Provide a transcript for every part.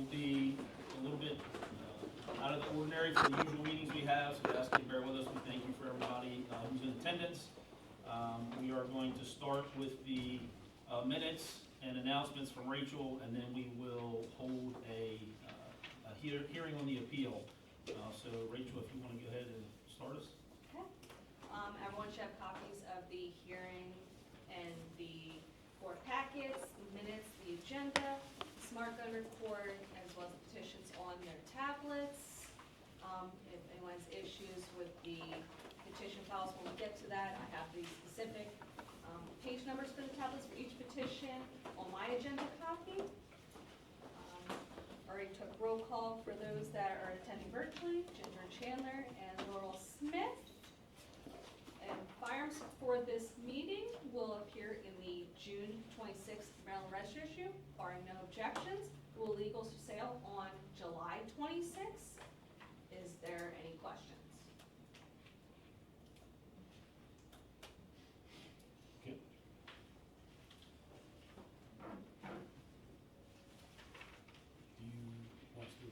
will be a little bit out of the ordinary for the usual meetings we have, so we ask you to bear with us. We thank you for everybody who's in attendance. We are going to start with the minutes and announcements from Rachel, and then we will hold a hearing on the appeal. So Rachel, if you want to go ahead and start us. Okay. Everyone should have copies of the hearing and the board packets, the minutes, the agenda, smart gun report, as well as petitions on their tablets. If anyone has issues with the petition files, when we get to that, I have the specific page numbers for the tablets for each petition on my agenda copy. Already took roll call for those that are attending virtually, Ginger Chandler and Laurel Smith. And firearms for this meeting will appear in the June 26th Maryland Register issue, barring no objections. Will legal sale on July 26th. Is there any questions? Okay. Do you want us to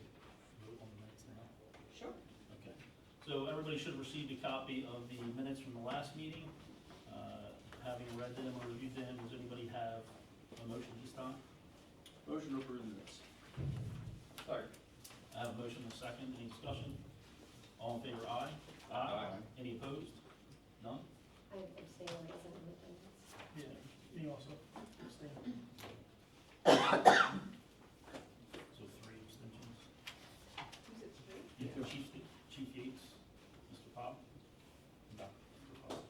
vote on the minutes now? Sure. Okay. So everybody should have received a copy of the minutes from the last meeting. Having read them or reviewed them, does anybody have a motion this time? Motion to approve the minutes. Second. I have a motion and a second. Any discussion? All in favor, aye? Aye. Any opposed? None? I abstain on this and independence. Yeah. Me also. So 3 abstentions. Who's it three? Yeah. Chief Yates, Mr. Pop, and Dr. Pop.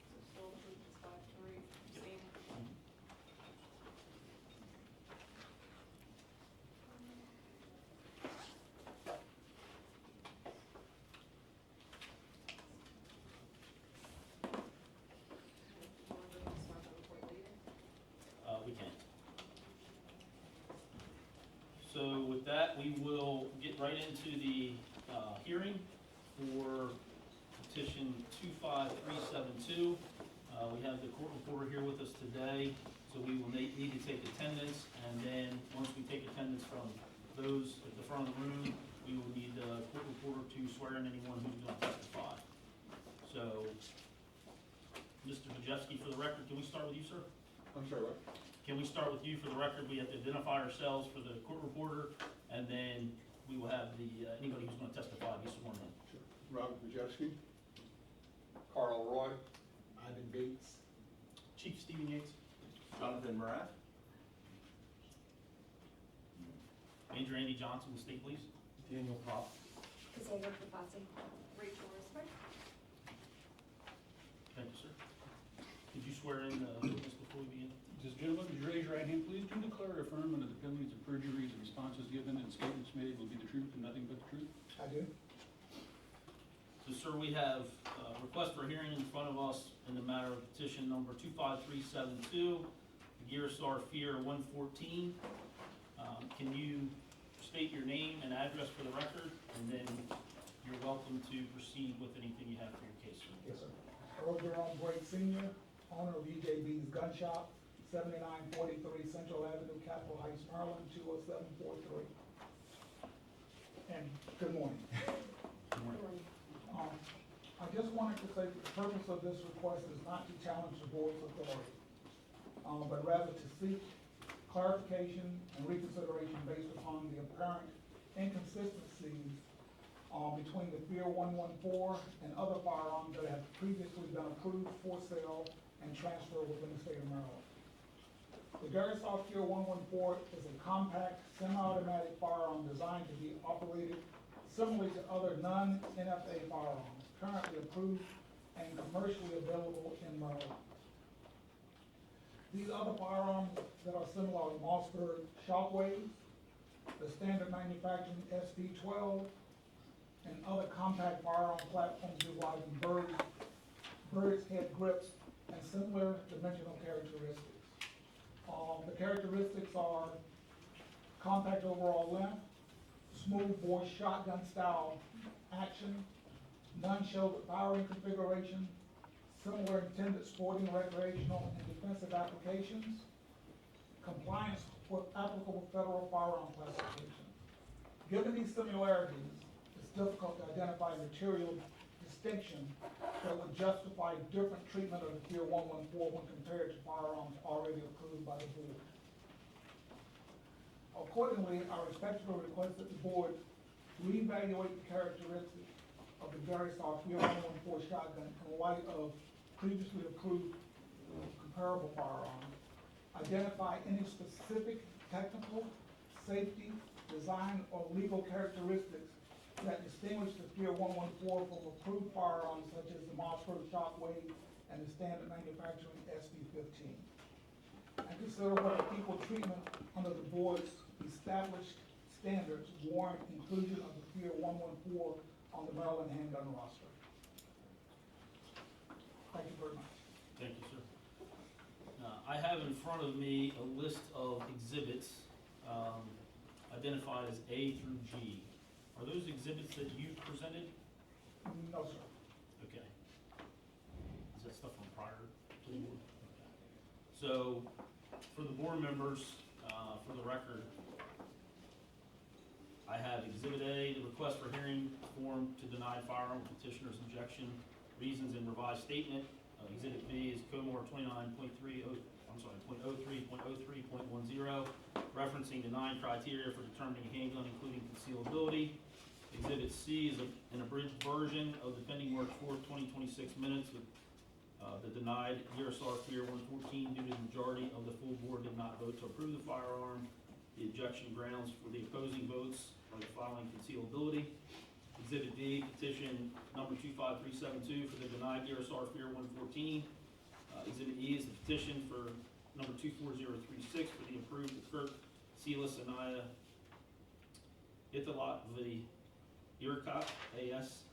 So still approved as 5-3, abstain. You want to bring the smart gun report later? We can. So with that, we will get right into the hearing for petition 25372. We have the court reporter here with us today, so we will need to take attendance, and then once we take attendance from those at the front of the room, we will need the court reporter to swear in anyone who's going to testify. So, Mr. Majewski, for the record, can we start with you, sir? I'm sorry, what? Can we start with you for the record? We have to identify ourselves for the court reporter, and then we will have the, anybody who's gonna testify be sworn in. Sure. Robert Majewski. Carl Roy. Ivan Gates. Chief Stephen Yates, Jonathan Morath. Major Andy Johnson, the state police. Daniel Pop. Cassandra Propazzi. Rachel Risberg. Thank you, sir. Did you swear in the witness before we begin? This gentleman, would you raise your right hand, please? Do declare or affirm under the penalties of perjury the responses given and statements made will be the truth and nothing but the truth? I do. So, sir, we have a request for hearing in front of us in the matter of petition number 25372, Gearsar Fear 114. Can you state your name and address for the record, and then you're welcome to proceed with anything you have for your case, sir. Yes, sir. Earl Jerome Brake Senior, owner of EJB's Gun Shop, 7943 Central Avenue, Capitol Heights, Maryland, 20743. And good morning. Good morning. I just wanted to say that the purpose of this request is not to challenge the board's authority, but rather to seek clarification and reconsideration based upon the apparent inconsistencies between the Fear 114 and other firearms that have previously been approved for sale and transfer within the state of Maryland. The Gearsar Fear 114 is a compact, semi-automatic firearm designed to be operated similarly to other non-NFA firearms currently approved and commercially available in Maryland. These other firearms that are similar are Mossberg Shockwaves, the standard manufacturing SP-12, and other compact firearm platforms utilizing bird's head grips and similar dimensional characteristics. The characteristics are compact overall length, smooth bore shotgun style action, non-shoulder firing configuration, similar intended sporting, recreational, and defensive applications, compliance with applicable federal firearm classification. Given these similarities, it's difficult to identify material distinction that would justify different treatment of the Tier 114 when compared to firearms already approved by the board. Accordingly, I respectfully request that the board reevaluate the characteristics of the Gary Saw Tier 114 shotgun in light of previously approved comparable firearms, identify any specific technical, safety, design, or legal characteristics that distinguish the Tier 114 from approved firearms such as the Mossberg Shockwave and the standard manufacturing SD-15. And consider whether equal treatment under the board's established standards warrant inclusion of the Tier 114 on the Maryland Handgun Roster. Thank you very much. Thank you, sir. I have in front of me a list of exhibits identified as A through G. Are those exhibits that you presented? No, sir. Okay. Is that stuff from prior to the board? Okay. So, for the board members, for the record, I have Exhibit A, the request for hearing form to deny firearm petitioner's objection, reasons and revised statement. Exhibit B is COMOR 0.03.10, referencing the 9 criteria for determining a handgun, including concealability. Exhibit C is an abridged version of the pending March 4th, 2026 minutes with the denied USR Tier 114 due to the majority of the full board did not vote to approve the firearm. The objection grounds for the opposing votes are the following: concealability. Exhibit D, petition number 25372 for the denied USR Tier 114. Exhibit E is the petition for number 24036 for the approved Kurt Celis Anaya Ithalat V. Irkot AS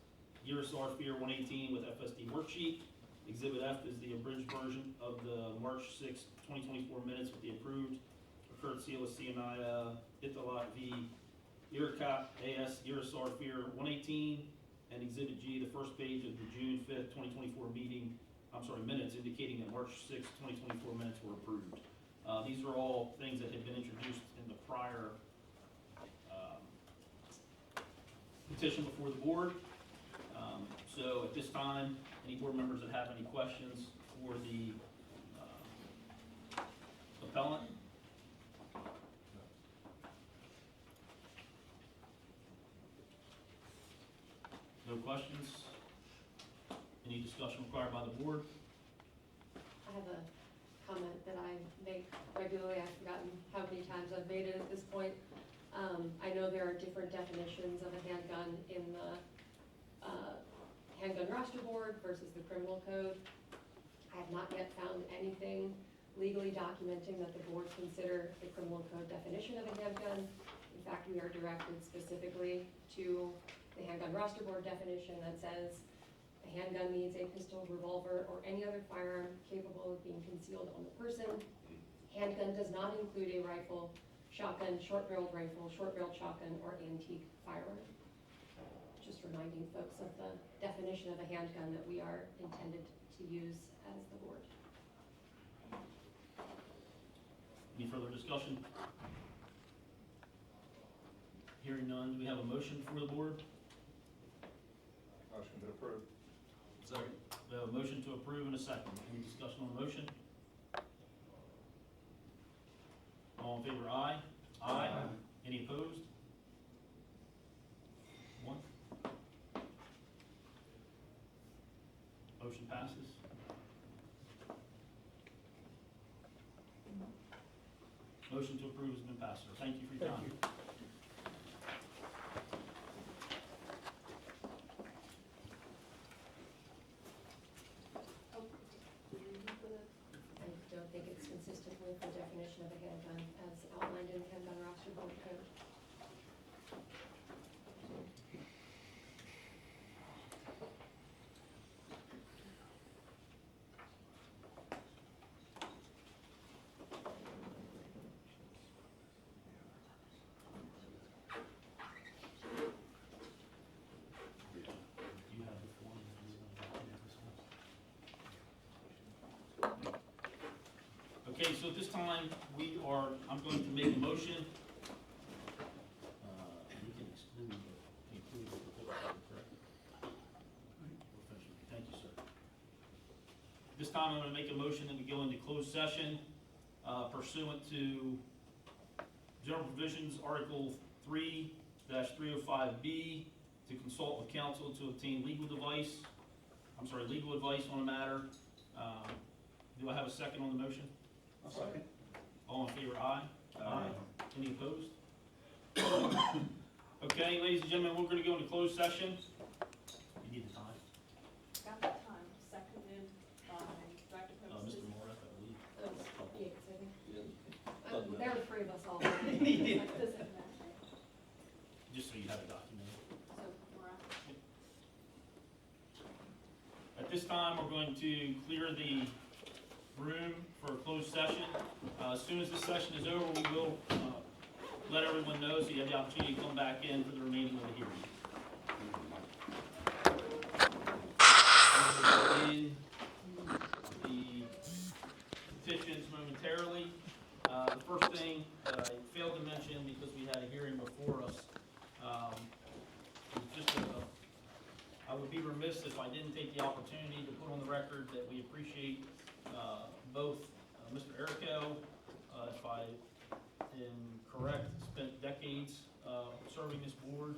USR Tier 118 with FSD worksheet. Exhibit F is the abridged version of the March 6, 2024 minutes with the approved Kurt Celis Anaya Ithalat V. Irkot AS USR Tier 118. And Exhibit G, the first page of the June 5th, 2024 minutes indicating that March 6, 2024 minutes were approved. These are all things that had been introduced in the prior petition before the board. So at this time, any board members that have any questions for the appellant? No questions? Any discussion required by the board? I have a comment that I make regularly. I've forgotten how many times I've made it at this point. I know there are different definitions of a handgun in the Handgun Roster Board versus the criminal code. I have not yet found anything legally documenting that the board consider the criminal code definition of a handgun. In fact, we are directed specifically to the Handgun Roster Board definition that says a handgun means a pistol, revolver, or any other firearm capable of being concealed on the person. Handgun does not include a rifle, shotgun, short-barreled rifle, short-barreled shotgun, or antique firearm. Just reminding folks of the definition of a handgun that we are intended to use as the board. Any further discussion? Hearing none, do we have a motion for the board? Motion to approve. Second. We have a motion to approve and a second. Any discussion on the motion? All in favor, aye? Aye. Any opposed? One. Motion passes. Motion to approve has been passed, sir. Thank you for your time. I don't think it's consistent with the definition of a handgun as outlined in the Handgun Roster Board code. You have the form. Okay, Okay, so at this time, I'm going to make a motion. We can exclude, include the report, correct? Thank you, sir. This time, I'm gonna make a motion that we go into closed session pursuant to General Provisions, Article 3-305B, to consult with counsel to obtain legal advice on a matter. Do I have a second on the motion? I'll second. All in favor, aye? Aye. Any opposed? Okay, ladies and gentlemen, we're gonna go into closed session. You need the time? Got the time, seconded by Dr. Mr. Post. Moore, I believe. Yeah, 'cause I think, Doesn't there were three of us all. Doesn't matter. Just so you have it documented. So, Maura? At this time, we're going to clear the room for a closed session. As soon as this session is over, we will let everyone know so you have the opportunity to come back in for the remaining of the hearing. In the petitions momentarily. The first thing that I failed to mention, because we had a hearing before us, I would be remiss if I didn't take the opportunity to put on the record that we appreciate both Mr. Erico, if I am correct, spent decades serving this board,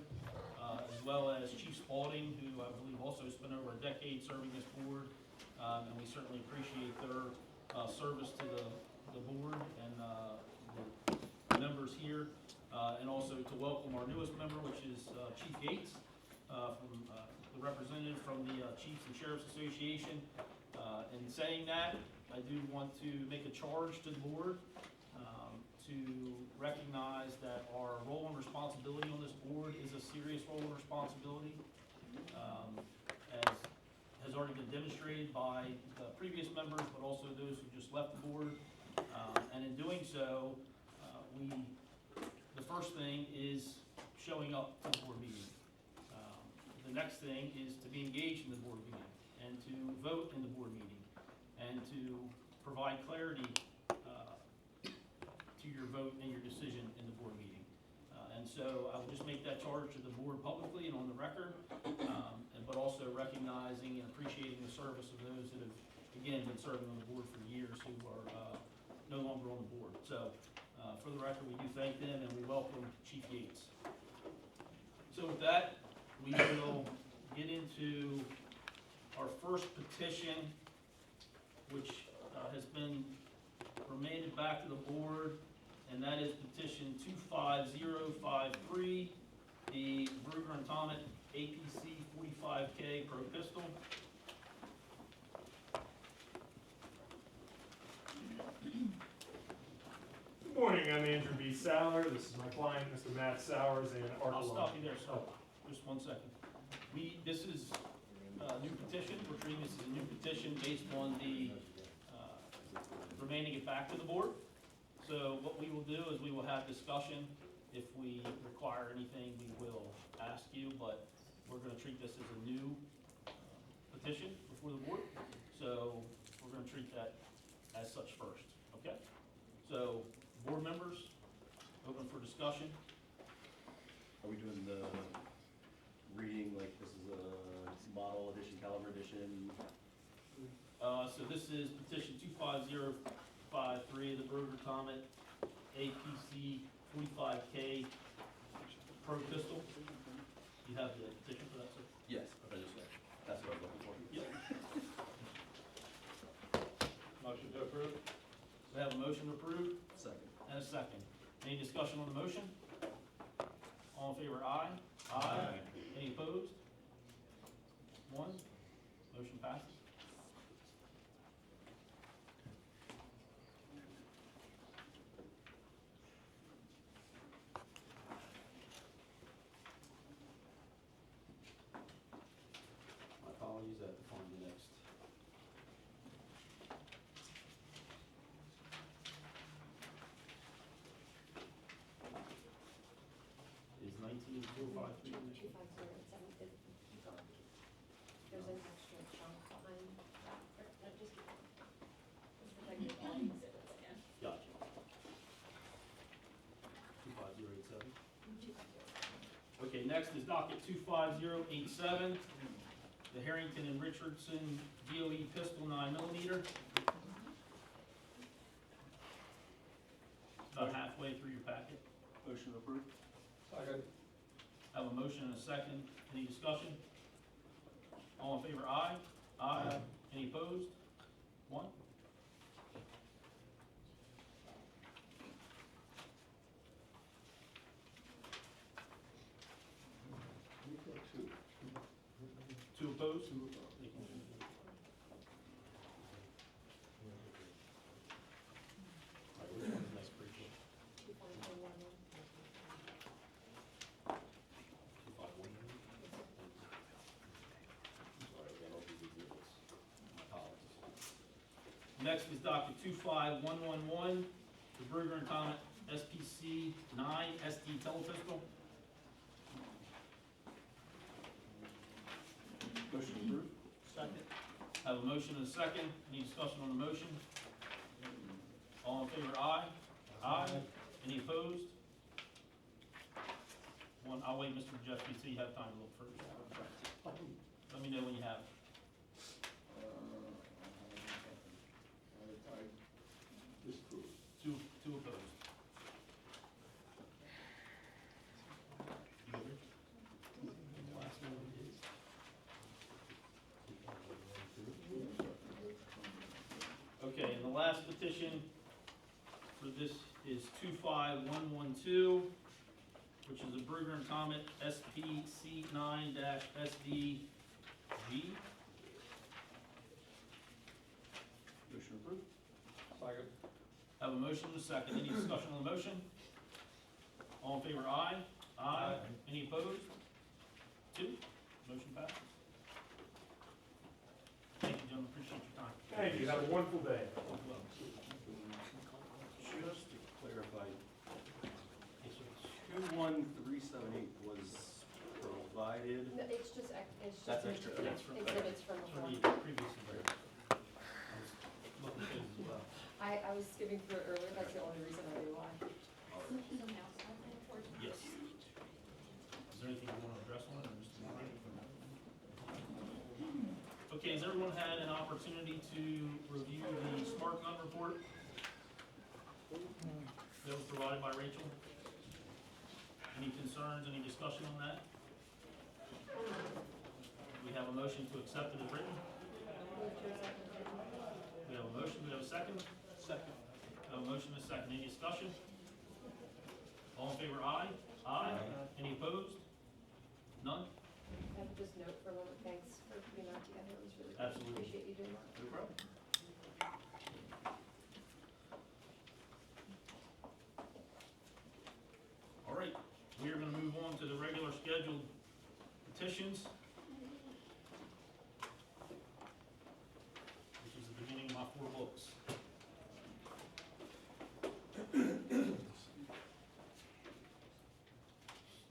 as well as Chief Spalding, who I believe also spent over a decade serving this board, and we certainly appreciate their service to the board and the members here, and also to welcome our newest member, which is Chief Yates, from the representative from the Chiefs and Sheriffs Association. In saying that, I do want to make a charge to the board to recognize that our role and responsibility on this board is a serious role and responsibility, as has already been demonstrated by the previous members, but also those who just left the board. And in doing so, the first thing is showing up to the board meeting. The next thing is to be engaged in the board meeting and to vote in the board meeting and to provide clarity to your vote and your decision in the board meeting. And so I will just make that charge to the board publicly and on the record, but also recognizing and appreciating the service of those that have, again, been serving on the board for years who are no longer on the board. So for the record, we do thank them and we welcome Chief Yates. So with that, we will get into our first petition, which has been remanded back to the board, and that is petition 25053, the Ruger and Thomas APC 45K Pro Pistol. Good morning, I'm Andrew B. Sauer. This is my client, Mr. Matt Sowers, in I'll Arkansas. stop you there, sir. Just 1 second. This is a new petition. We're treating this as a new petition based on the remanding it back to the board. So what we will do is we will have discussion. If we require anything, we will ask you, but we're gonna treat this as a new petition before the board. So we're gonna treat that as such first, okay? So, board members, open for discussion. Are we doing the reading, like this is a model edition, caliber edition? So this is petition 25053, the Ruger Comet APC 45K Pro Pistol. You have the petition for that, sir? Yes, that's what I was looking for. Yep. Motion to approve? We have a motion to approve Second. and a second. Any discussion on the motion? All in favor, aye? Aye. Any opposed? One. Motion passes. My apologies, I have to find the next. Is 19253 in there? 250 keep going. There's an extra chunk behind that. No, just keep going. Just protect your body. Okay, next is docket 25087, the Harrington and Richardson DOE pistol 9mm. About halfway through your packet. Motion approved. Second. Have a motion and a second. Any discussion? All in favor, aye? Aye. Any opposed? One. Two opposed? Next is docket 25111, the Bruger and Thomas SPC 9 SD telepistol. Motion approved. Second. Have a motion and a second. Any discussion on the motion? All in favor, aye? Aye. Any opposed? One, I'll wait, Mr. Majeski, until you have time to look first. Let me know when you have. I disapprove. Two opposed. Last one is. Okay, and the last petition for this is 25112, which is a Bruger and Thomas SPC 9-SDG. Motion approved. Second. Have a motion and a second. Any discussion on the motion? All in favor, aye? Aye. Any opposed? Two. Motion passes. Thank you, gentlemen. Appreciate your time. Thank you, have a wonderful day. Just to clarify, 21378 was provided. No, it's just, it's just. That's extra. That's from- Exhibits from From before. the previous year. I was looking through this as well. I was skimming through it earlier, that's the only reason I knew why. Yes. Is there anything you want to address on it, or just? Okay, has everyone had an opportunity to review the smart gun report that was provided by Rachel? Any concerns, any discussion on that? We have a motion to accept it as written. We have a motion, we have a second? Second. We have a motion and a second. Any discussion? All in favor, aye? Aye. Any opposed? None? I have just note for a moment, thanks for putting that together, it was really good. Absolutely. Appreciate you doing that. No problem. All right, we are gonna move on to the regular scheduled petitions, which is the beginning of my 4 books.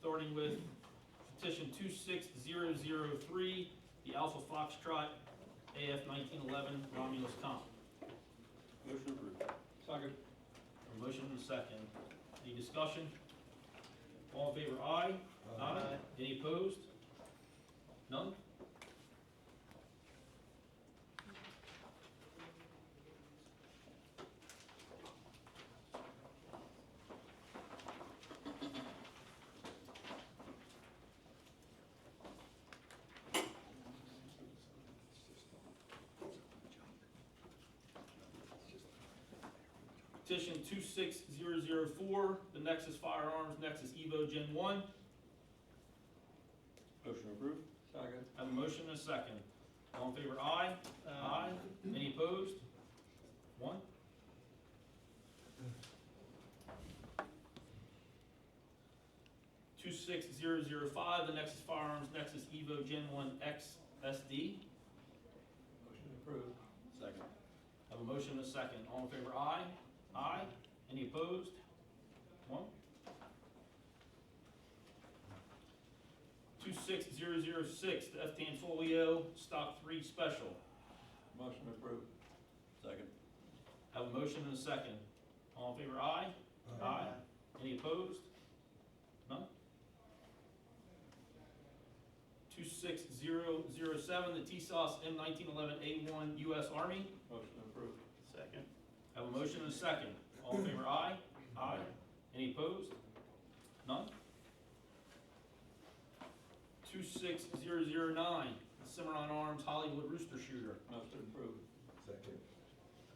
Starting with petition 26003, the Alpha Foxtrot AF 1911 Romulus Comp. Motion approved. Second. A motion and a second. Any discussion? All in favor, aye? Aye. Any opposed? None? Petition 26004, the Nexus Firearms Nexus Evo Gen 1. Motion approved. Second. Have a motion and a second. All in favor, aye? Aye. Any opposed? One? Two 26005, the Nexus Firearms Nexus Evo Gen 1 X SD. Motion approved. Second. Have a motion and a second. All in favor, aye? Aye. Any opposed? One. 26006, the F-10 Folio Stock 3 Special. Motion approved. Second. Have a motion and a second. All in favor, aye? Aye. Any opposed? None? 26007, the TSOS M1911A1 U.S. Army. Motion approved. Second. Have a motion and a second. All in favor, aye? Aye. Any opposed? None? 26009, the Cimarron Arms Hollywood Rooster Shooter. Motion approved. Second.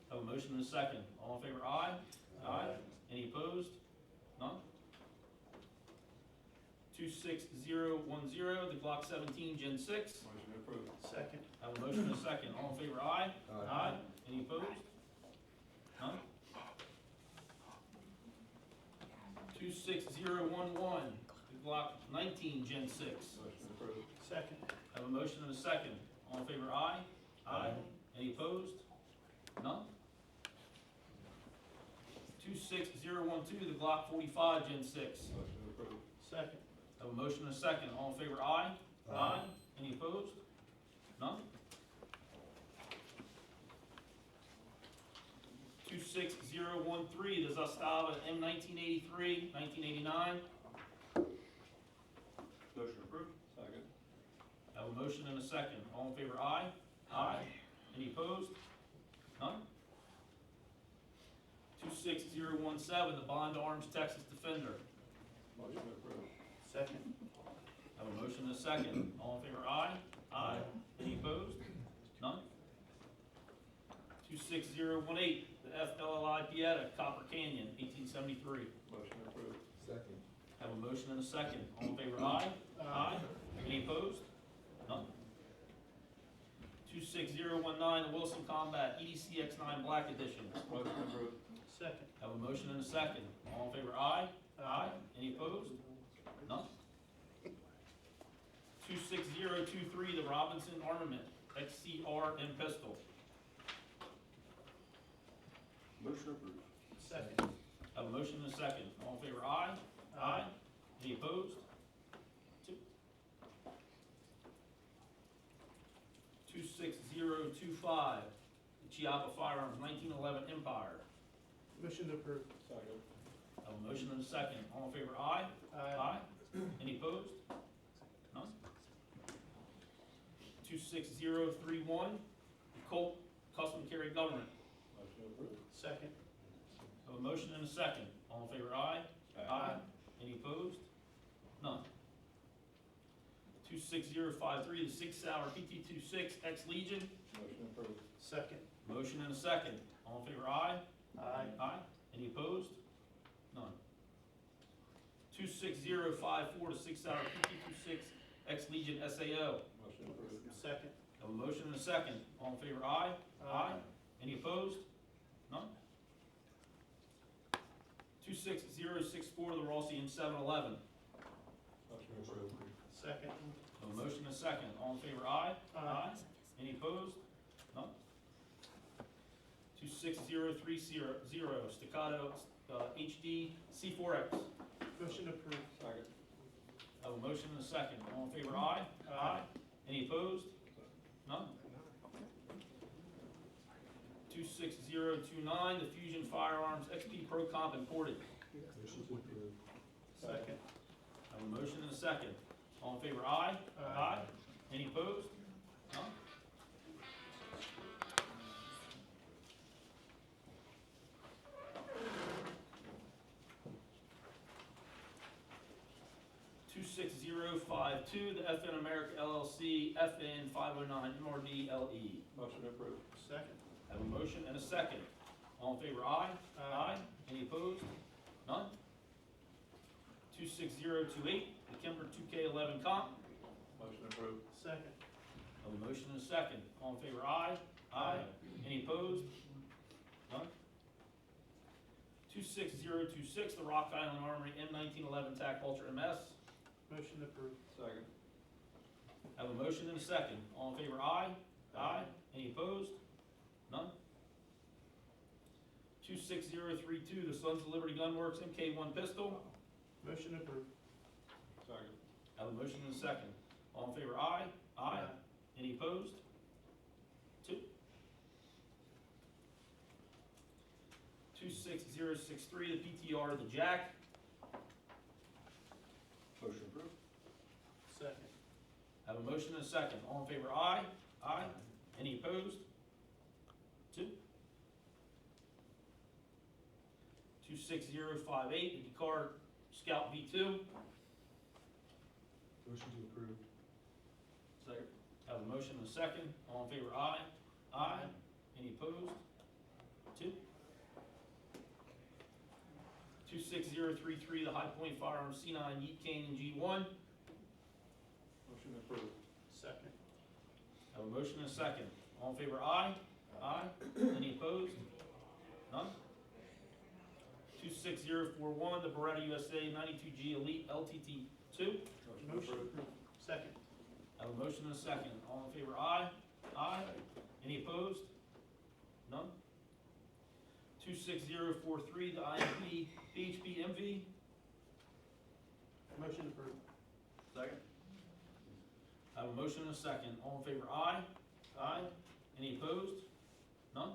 Have a motion and a second. All in favor, aye? Aye. Any opposed? None? 26010, the Glock 17 Gen 6. Motion approved. Second. Have a motion and a second. All in favor, aye? Aye. Any opposed? None? 26011, the Glock 19 Gen 6. Motion approved. Second. Have a motion and a second. All in favor, aye? Aye. Any opposed? None? 26012, the Glock 45 Gen 6. Motion approved. Second. Have a motion and a second. All in favor, aye? Aye. Any opposed? None? 26013, the Zastava M1983, 1989. Motion approved. Second. Have a motion and a second. All in favor, aye? Aye. Any opposed? None? 26017, the Bond Arms Texas Defender. Motion approved. Second. Have a motion and a second. All in favor, aye? Aye. Any opposed? None? 26018, the FLLI Pieta, Copper Canyon, 1873. Motion approved. Second. Have a motion and a second. All in favor, aye? Aye. Any opposed? None? 26019, the Wilson Combat EDC X9 Black Edition. Motion approved. Second. Have a motion and a second. All in favor, aye? Aye. Any opposed? None? 26023, the Robinson Armament XCR and pistol. Motion approved. Second. Have a motion and a second. All in favor, aye? Aye. Any opposed? 26025, the Chiapa Firearms 1911 Empire. Motion approved. Second. Have a motion and a second. All in favor, aye? Aye. Any opposed? None? 26031, the Colt Custom Carry Government. Motion approved. Second. Have a motion and a second. All in favor, aye? Aye. Any opposed? None. 26053, the Sig Sauer PT26 X Legion. Motion approved. Second. Motion and a second. All in favor, aye? Aye. Aye. Any opposed? None. 26054, the Sig Sauer PT26 X Legion SAO. Motion approved. Second. Have a motion and a second. All in favor, aye? Aye. Any opposed? None. 26064, the Rossi M711. Motion approved. Second. Have a motion and a second. All in favor, aye? Any opposed? None. 26030, Staccato HD C4X. Motion approved. Second. Have a motion and a second. All in favor, aye? Any opposed? None. 26029, the Fusion Firearms XP Pro Comp Imported. Motion approved. Second. Have a motion and a second. All in favor, aye? Any opposed? None. 26052, the FN America LLC, FN 509 MRD LE. Motion approved. Second. Have a motion and a second. All in favor, aye? Any opposed? None? 26028, the Kemper 2K11 comp. Motion approved. Second. Have a motion and a second. All in favor, aye? Any opposed? None? 26026, the Rock Island Armory M1911 TAC Ultra MS. Motion approved. Second. Have a motion and a second. All in favor, aye? Any opposed? None? 26032, the Sons of Liberty Gunworks MK1 pistol. Motion approved. Second. Have a motion and a second. All in favor, aye? Any opposed? 2. 26063, the PTR, the Jack. Motion approved. Second. Have a motion and a second. All in favor, aye? Aye. Any opposed? 2. 26058, the Decar Scout V2. Motion to approve. Second. Have a motion and a second. All in favor, aye? Aye. Any opposed? 2. 26033, the High Point Firearms C9 Yeet Cannon G1. Motion approved. Second. Have a motion and a second. All in favor, aye? Aye. Any opposed? None? 26041, the Beretta USA 92G Elite LTT 2. Motion approved. Second. Have a motion and a second. All in favor, aye? Aye. Any opposed? None? 26043, the IMP BHP MV. Motion approved. Second. Have a motion and a second. All in favor, aye? Aye. Any opposed? None?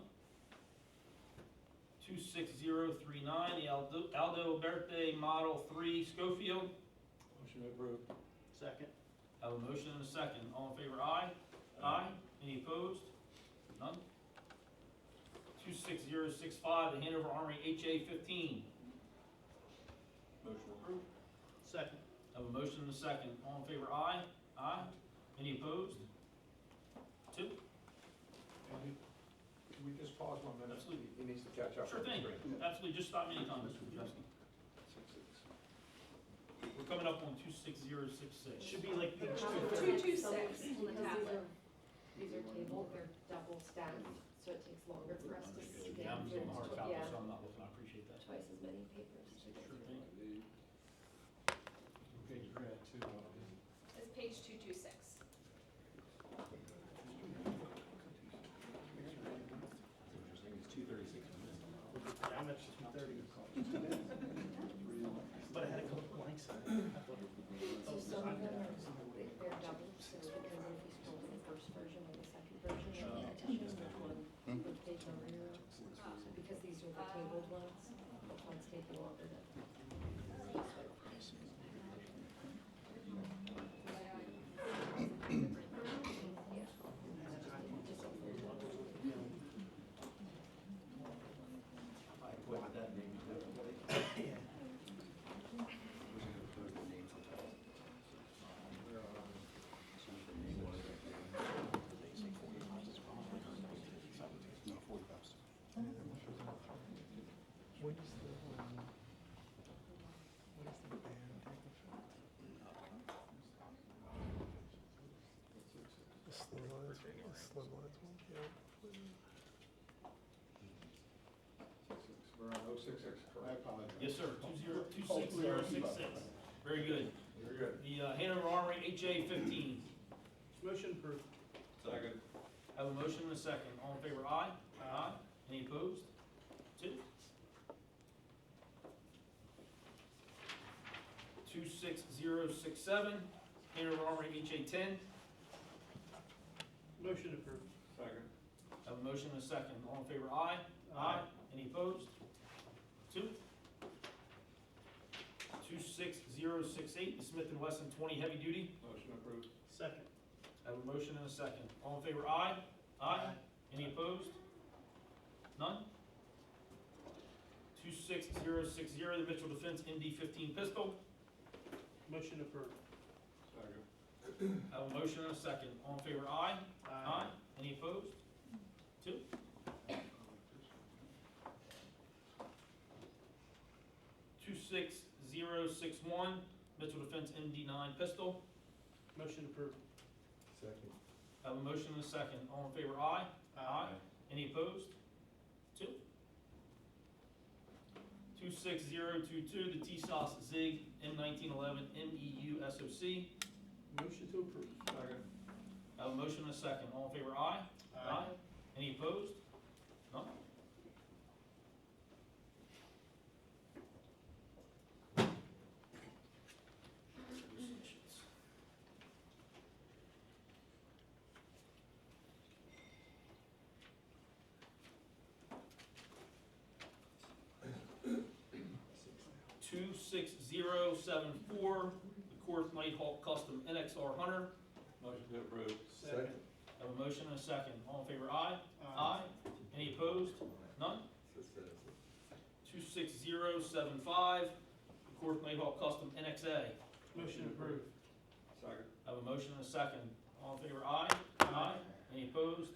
26039, the Aldo Verte Model 3 Schofield. Motion approved. Second. Have a motion and a second. All in favor, aye? Aye. Any opposed? None? 26065, the Hanover Armory HA-15. Motion approved. Second. Have a motion and a second. All in favor, aye? Aye. Any opposed? 2. Andy, can we just pause 1 minute? Absolutely. He needs to catch up. Sure thing. Absolutely. Just stop me anytime, Mr. Wojcicki. We're coming up on 26066. Should be like page 226 Some- on the because tablet. These are tabled, they're double stacked, so it takes longer for us to scan. Yeah, I'm just on the hard copy, Yeah, so I'm not looking. I appreciate that. twice as many papers to go Sure through. thing. Okay, you're at 2. It's page 226. Interesting, it's 2:36 minutes. I'm at 2:30. But I had a couple blanks on it. I thought So some of them are, they're double, so because if you scroll to the first version or the second version of the petition, there's one with page number here. So because these are the tabled ones, the ones taking longer to. I put that name differently. We're gonna put the names on top. Change the name on it right there. No, 45. We're on 066, correct? I apologize. Yes, sir. 26066. Very good. Very good. The Hanover Armory HA-15. Motion approved. Second. Have a motion and a second. All in favor, aye? Aye. Any opposed? 2. 26067, Hanover Armory HA-10. Motion approved. Second. Have a motion and a second. All in favor, aye? Aye. Any opposed? 2. 26068, the Smith & Wesson 20 Heavy Duty. Motion approved. Second. Have a motion and a second. All in favor, aye? Aye. Any opposed? None? 26060, the Mitchell Defense MD-15 pistol. Motion approved. Second. Have a motion and a second. All in favor, aye? Aye. Any opposed? 2. 26061, Mitchell Defense MD-9 pistol. Motion approved. Second. Have a motion and a second. All in favor, aye? Aye. Any opposed? 2. 26022, the TSOS ZIG M1911 MEU SOC. Motion to approve. Second. Have a motion and a second. All in favor, aye? Any opposed? None? Two 6074, the Court Nighthawk Custom NXR Hunter. Motion to approve. Second. I have a motion and a second. All in favor, aye? Aye. Any opposed? None? 26075, Court Nighthawk Custom NXA. Motion approved. Second. I have a motion and a second. All in favor, aye? Aye. Any opposed?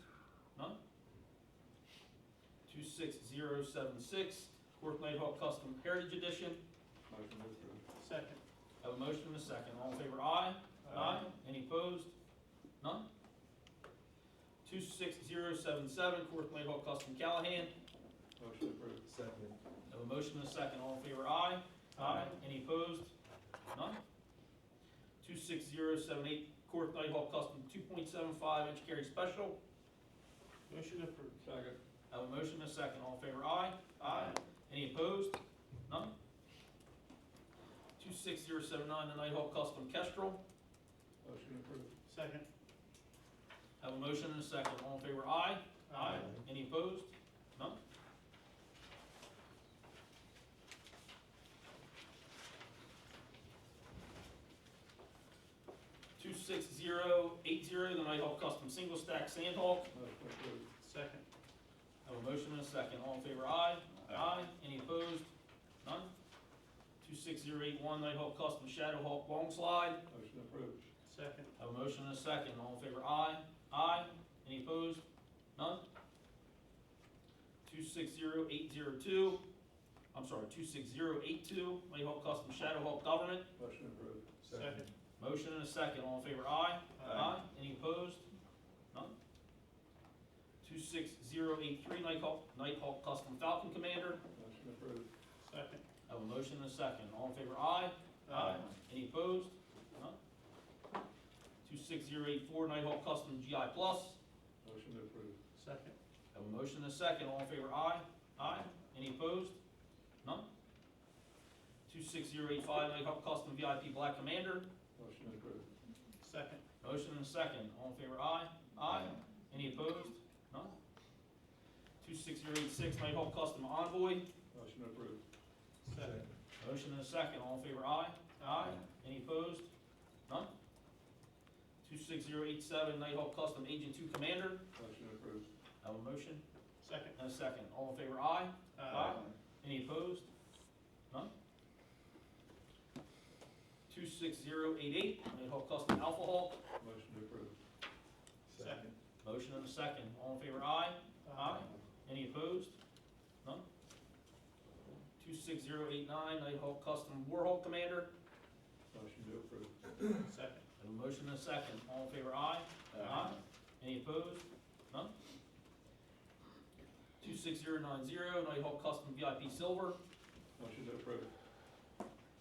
None? 26076, Court Nighthawk Custom Heritage Edition. Motion to approve. Second. I have a motion and a second. All in favor, aye? Aye. Any opposed? None? 26077, Court Nighthawk Custom Callahan. Motion approved. Second. I have a motion and a second. All in favor, aye? Aye. Any opposed? None? 26078, Court Nighthawk Custom 2.75 inch carry special. Motion approved. Second. I have a motion and a second. All in favor, aye? Aye. Any opposed? None? 26079, the Nighthawk Custom Kestrel. Motion approved. Second. I have a motion and a second. All in favor, aye? Aye. Any opposed? None? Two six zero eight zero, the Nighthawk Custom Single Stack Sandhawk. Motion approved. Second. I have a motion and a second. All in favor, aye? Aye. Any opposed? None? 26081, Nighthawk Custom Shadowhawk Long Slide. Motion approved. Second. I have a motion and a second. All in favor, aye? Aye. Any opposed? None? 26082, I'm sorry, 26082, Nighthawk Custom Shadowhawk Government. Motion approved. Second. Motion and a second. All in favor, aye? Any opposed? None? 26083, Nighthawk Custom Falcon Commander. Motion approved. Second. I have a motion and a second. All in favor, aye? Any opposed? None? 26084, Nighthawk Custom GI Plus. Motion approved. Second. I have a motion and a second. All in favor, aye? Any opposed? None? 26085, Nighthawk Custom VIP Black Commander. Motion approved. Second. Motion and a second. All in favor, aye? Any opposed? None? 26086, Nighthawk Custom Envoy. Motion approved. Second. Motion and a second. All in favor, aye? Any opposed? None? 26087, Nighthawk Custom Agent 2 Commander. Motion approved. I have a motion Second. and a second. All in favor, aye? Any opposed? None? 26088, Nighthawk Custom Alpha Hawk. Motion approved. Second. Motion and a second. All in favor, aye? Any opposed? None? 26089, Nighthawk Custom Warhawk Commander. Motion to approve. Second. I have a motion and a second. All in favor, aye? Any opposed? None? 26090, Nighthawk Custom VIP Silver. Motion to approve.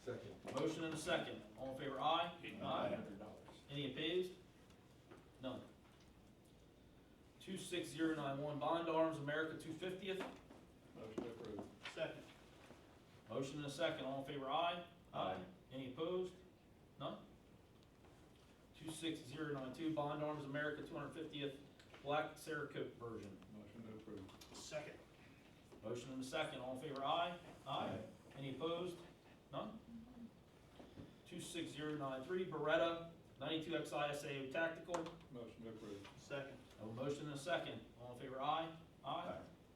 Second. Motion and a second. All in favor, aye? Any opposed? None. 26091, Bond Arms America 250th. Motion approved. Second. Motion and a second. All in favor, aye? Any opposed? None? 26092, Bond Arms America 250th Black Cerakote version. Motion to approve. Second. Motion and a second. All in favor, aye? Any opposed? None? 26093, Beretta 92XI SAO Tactical. Motion approved. Second. I have a motion and a second. All in favor, aye?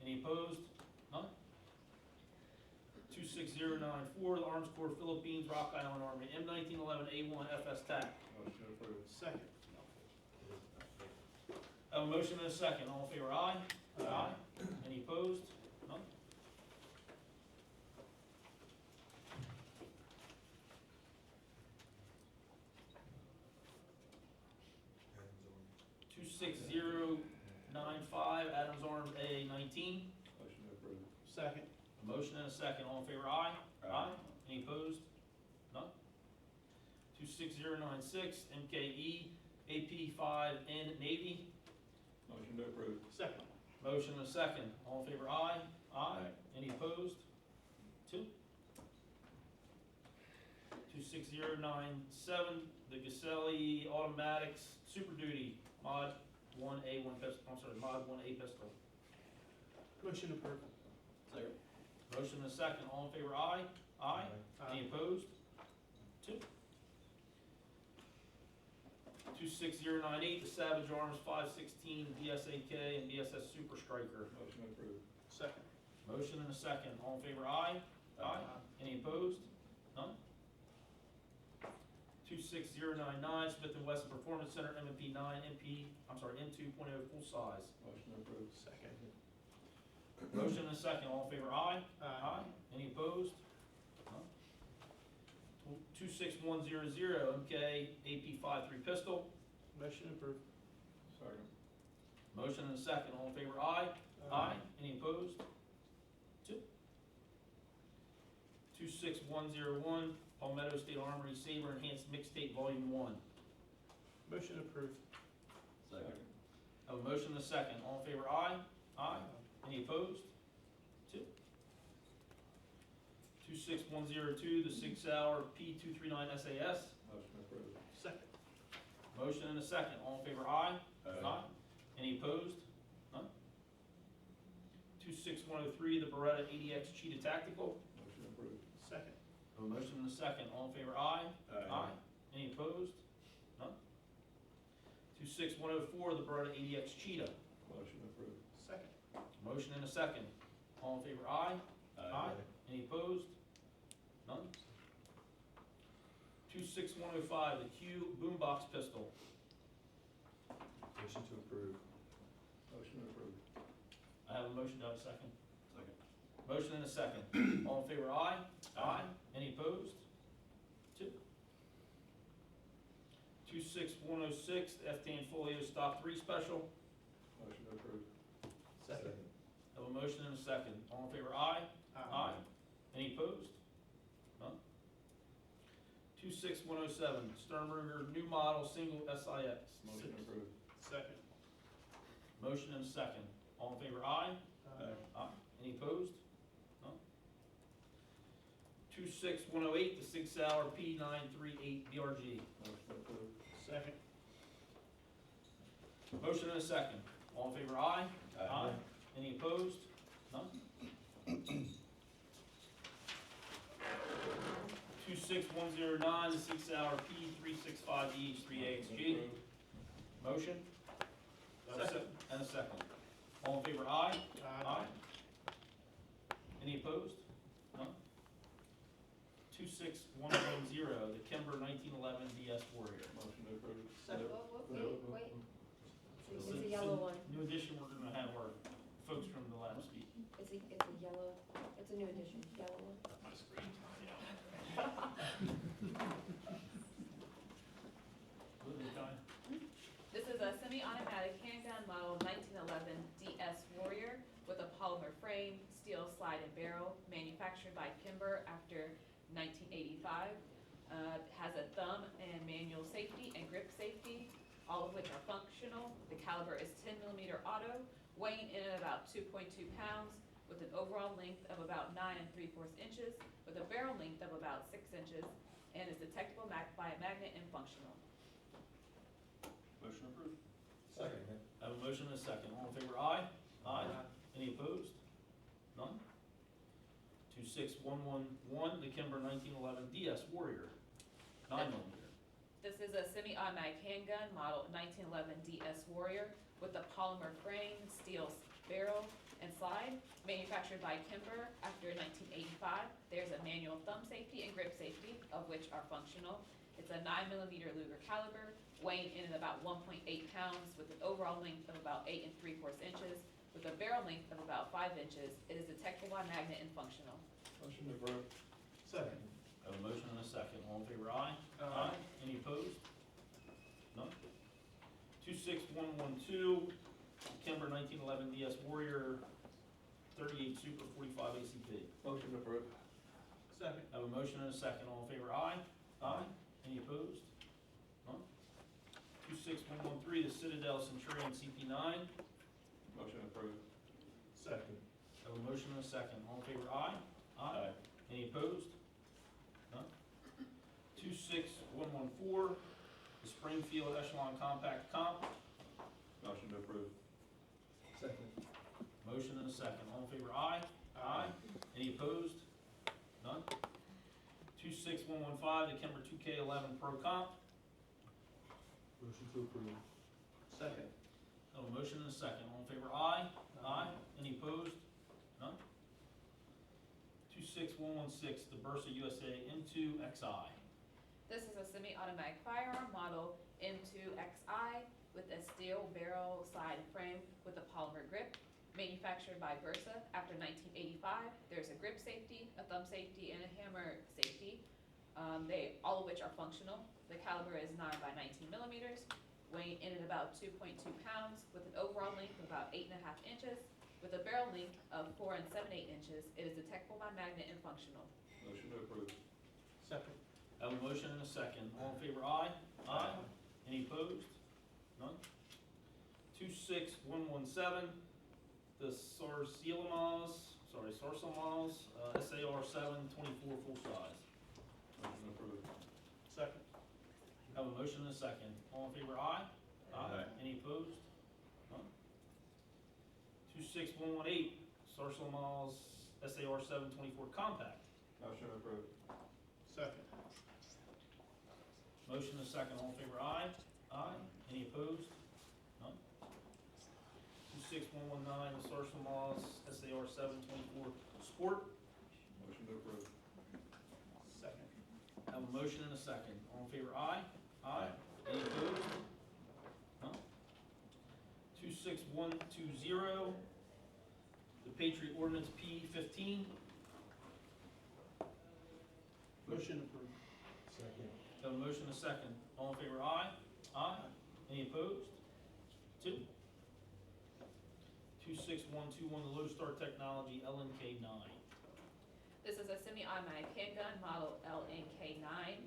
Any opposed? None? 26094, the Arms Corps Philippines Rock Island Army M1911A1 FS TAC. Motion approved. Second. I have a motion and a second. All in favor, aye? Any opposed? None? Two 26095, Adams Arms A19. Motion approved. Second. A motion and a second. All in favor, aye? Any opposed? None? 26096, MKE AP5N Navy. Motion to approve. Second. Motion and a second. All in favor, aye? Any opposed? Two. 26097, the Gaselli Automatics Super Duty Mod 1A, Mod 1A pistol. Motion approved. Second. Motion and a second. All in favor, aye? Any opposed? Two. 26098, the Savage Arms 516 DSAK and DSS Super Striker. Motion approved. Second. Motion and a second. All in favor, aye? Any opposed? None? 26099, Smith & Wesson Performance Center, M&P 9, M2.0, full size. Motion approved. Second. Motion and a second. All in favor, aye? Any opposed? None? 26100, MK AP 53 pistol. Motion approved. Second. Motion and a second. All in favor, aye? Any opposed? 26101, Palmetto State Armory Saber Enhanced Mixtape Volume 1. Motion approved. Second. I have a motion and a second. All in favor, aye? Any opposed? 26102, the 6-hour P239 SAS. Motion approved. Second. Motion and a second. All in favor, aye? Any opposed? None? 26103, the Beretta ADX Cheetah Tactical. Motion approved. Second. I have a motion and a second. All in favor, aye? Any opposed? None? 26104, the Beretta ADX Cheetah. Motion approved. Second. Motion and a second. All in favor, aye? Any opposed? None? 26105, the Q Boombox Pistol. Motion to approve. Motion approved. I have a motion, do I have a second? Second. Motion and a second. All in favor, aye? Any opposed? 26106, the F-10 Folio Stock 3 Special. Motion approved. Second. I have a motion and a second. All in favor, aye? Any opposed? None? 26107, Sternberger New Model Single SIX. Motion approved. Second. Motion and a second. All in favor, aye? Any opposed? None? 26108, the 6-hour P938 BRG. Motion approved. Second. Motion and a second. All in favor, aye? Any opposed? None? 26109, the 6-hour P365 DH3AXG. Motion? Second. And a second. All in favor, aye? Any opposed? None? 26110, the Kimber 1911 DS Warrior. Motion approved. Second. Wait. It's a yellow one. New addition, we're gonna have our folks from the lab speak. It's a yellow, it's a new addition, yellow one. My screen time, What are they doing? This is a semi-automatic handgun model 1911 DS Warrior with a polymer frame, steel slide and barrel, manufactured by Kimber after 1985. Has a thumb and manual safety and grip safety, all of which are functional. The caliber is 10mm auto, weighing in at about 2.2 pounds, with an overall length of about 9 3/4 inches, with a barrel length of about 6 inches, and is detectable by a magnet and functional. Motion approved. Second. I have a motion and a second. All in favor, aye? Any opposed? None? 26111, the Kimber 1911 DS Warrior, 9mm. This is a semi-automatic handgun model 1911 DS Warrior with a polymer frame, steel barrel, and slide, manufactured by Kimber after 1985. There's a manual thumb safety and grip safety, of which are functional. It's a 9mm Luger caliber, weighing in at about 1.8 pounds, with an overall length of about 8 3/4 inches, with a barrel length of about 5 inches. It is detectable by magnet and functional. Motion approved. Second. I have a motion and a second. All in favor, aye? Any opposed? None? 26112, Kimber 1911 DS Warrior, 38 Super 45 ACP. Motion approved. Second. I have a motion and a second. All in favor, aye? Any opposed? None? 26113, the Citadel Centurion CP9. Motion approved. Second. I have a motion and a second. All in favor, aye? Any opposed? None? 26114, the Springfield Echelon Compact Comp. Motion approved. Second. Motion and a second. All in favor, aye? Any opposed? None? 26115, the Kimber 2K11 Pro Comp. Motion to approve. Second. I have a motion and a second. All in favor, aye? Aye. Any opposed? None? 26116, the Bursa USA M2 XI. This is a semi-automatic firearm model M2 XI with a steel barrel side frame with a polymer grip, manufactured by Bursa after 1985. There's a grip safety, a thumb safety, and a hammer safety, all of which are functional. The caliber is 9 by 19 millimeters, weighing in at about 2.2 pounds, with an overall length of about 8.5 inches. With a barrel length of 4 7/8 inches, it is detectable by magnet and functional. Motion to approve. Second. I have a motion and a second. All in favor, aye? Aye. Any opposed? None? 26117, the Sarsilamos SAR 724 full size. Motion approved. Second. I have a motion and a second. All in favor, aye? Aye. Any opposed? None? 26118, Sarsilamos SAR 724 compact. Motion approved. Second. Motion and a second. All in favor, aye? Aye. Any opposed? None? 26119, the Sarsilamos SAR 724 sport. Motion to approve. Second. I have a motion and a second. All in favor, aye? Aye. Any opposed? None? 26120, the Patriot Ordinance P15. Motion approved. Second. Have a motion and a second. All in favor, aye? Aye. Any opposed? 2. 26121, the Lodestar Technology LNK9. This is a semi-automatic handgun model LNK9,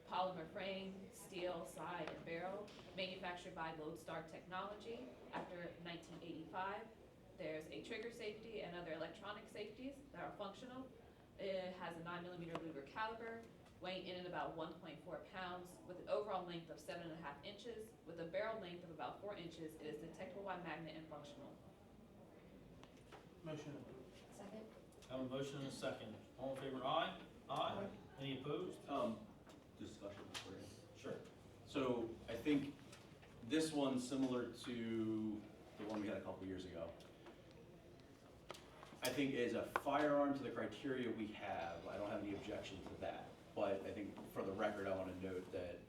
polymer frame, steel side and barrel, manufactured by Lodestar Technology after 1985. There's a trigger safety and other electronic safeties that are functional. It has a 9 millimeter Luger caliber, weighing in at about 1.4 pounds, with an overall length of 7.5 inches. With a barrel length of about 4 inches, it is detectable by magnet and functional. Motion approved. Second? I have a motion and a second. All in favor, aye? Aye. Any opposed? Discussion before. Sure. So I think this one's similar to the one we had a couple years ago. I think is a firearm to the criteria we have. I don't have any objection to that. But I think for the record, I want to note that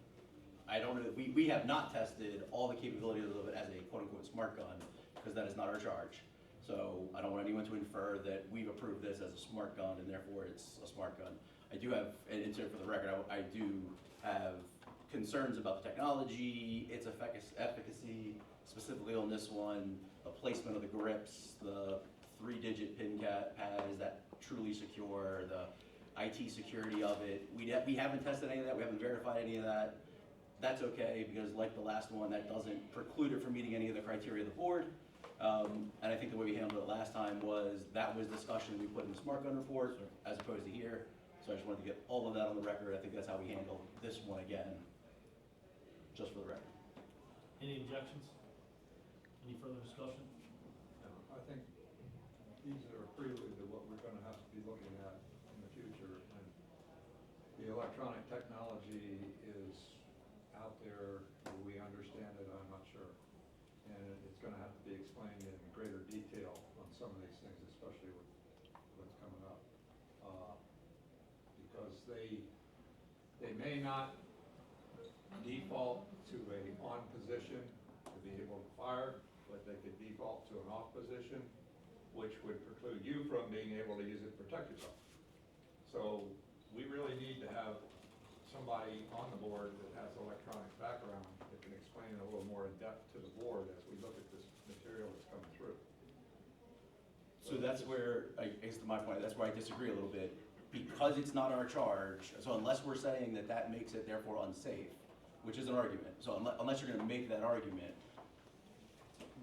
I don't know, we have not tested all the capabilities of it as a quote-unquote smart gun, because that is not our charge. So I don't want anyone to infer that we've approved this as a smart gun and therefore it's a smart gun. I do have, and so for the record, I do have concerns about the technology, its efficacy, specifically on this one, the placement of the grips, the 3-digit pin pad, is that truly secure, the IT security of it. We haven't tested any of that, we haven't verified any of that. That's okay, because like the last one, that doesn't preclude it from meeting any of the criteria of the board. And I think the way we handled it last time was, that was discussion we put in the smart gun report, as opposed to here. So I just wanted to get all of that on the record. I think that's how we handled this one again, just for the record. Any objections? Any further discussion? I think these are a prelude to what we're gonna have to be looking at in the future. And the electronic technology is out there, do we understand it? I'm not sure. And it's gonna have to be explained in greater detail on some of these things, especially with what's coming up. Because they may not default to a on position to be able to fire, but they could default to an off position, which would preclude you from being able to use it to protect yourself. So we really need to have somebody on the board that has electronic background that can explain a little more in depth to the board as we look at this material that's coming through. So that's where, I guess to my point, that's where I disagree a little bit. Because it's not our charge, so unless we're saying that that makes it therefore unsafe, which is an argument, so unless you're gonna make that argument,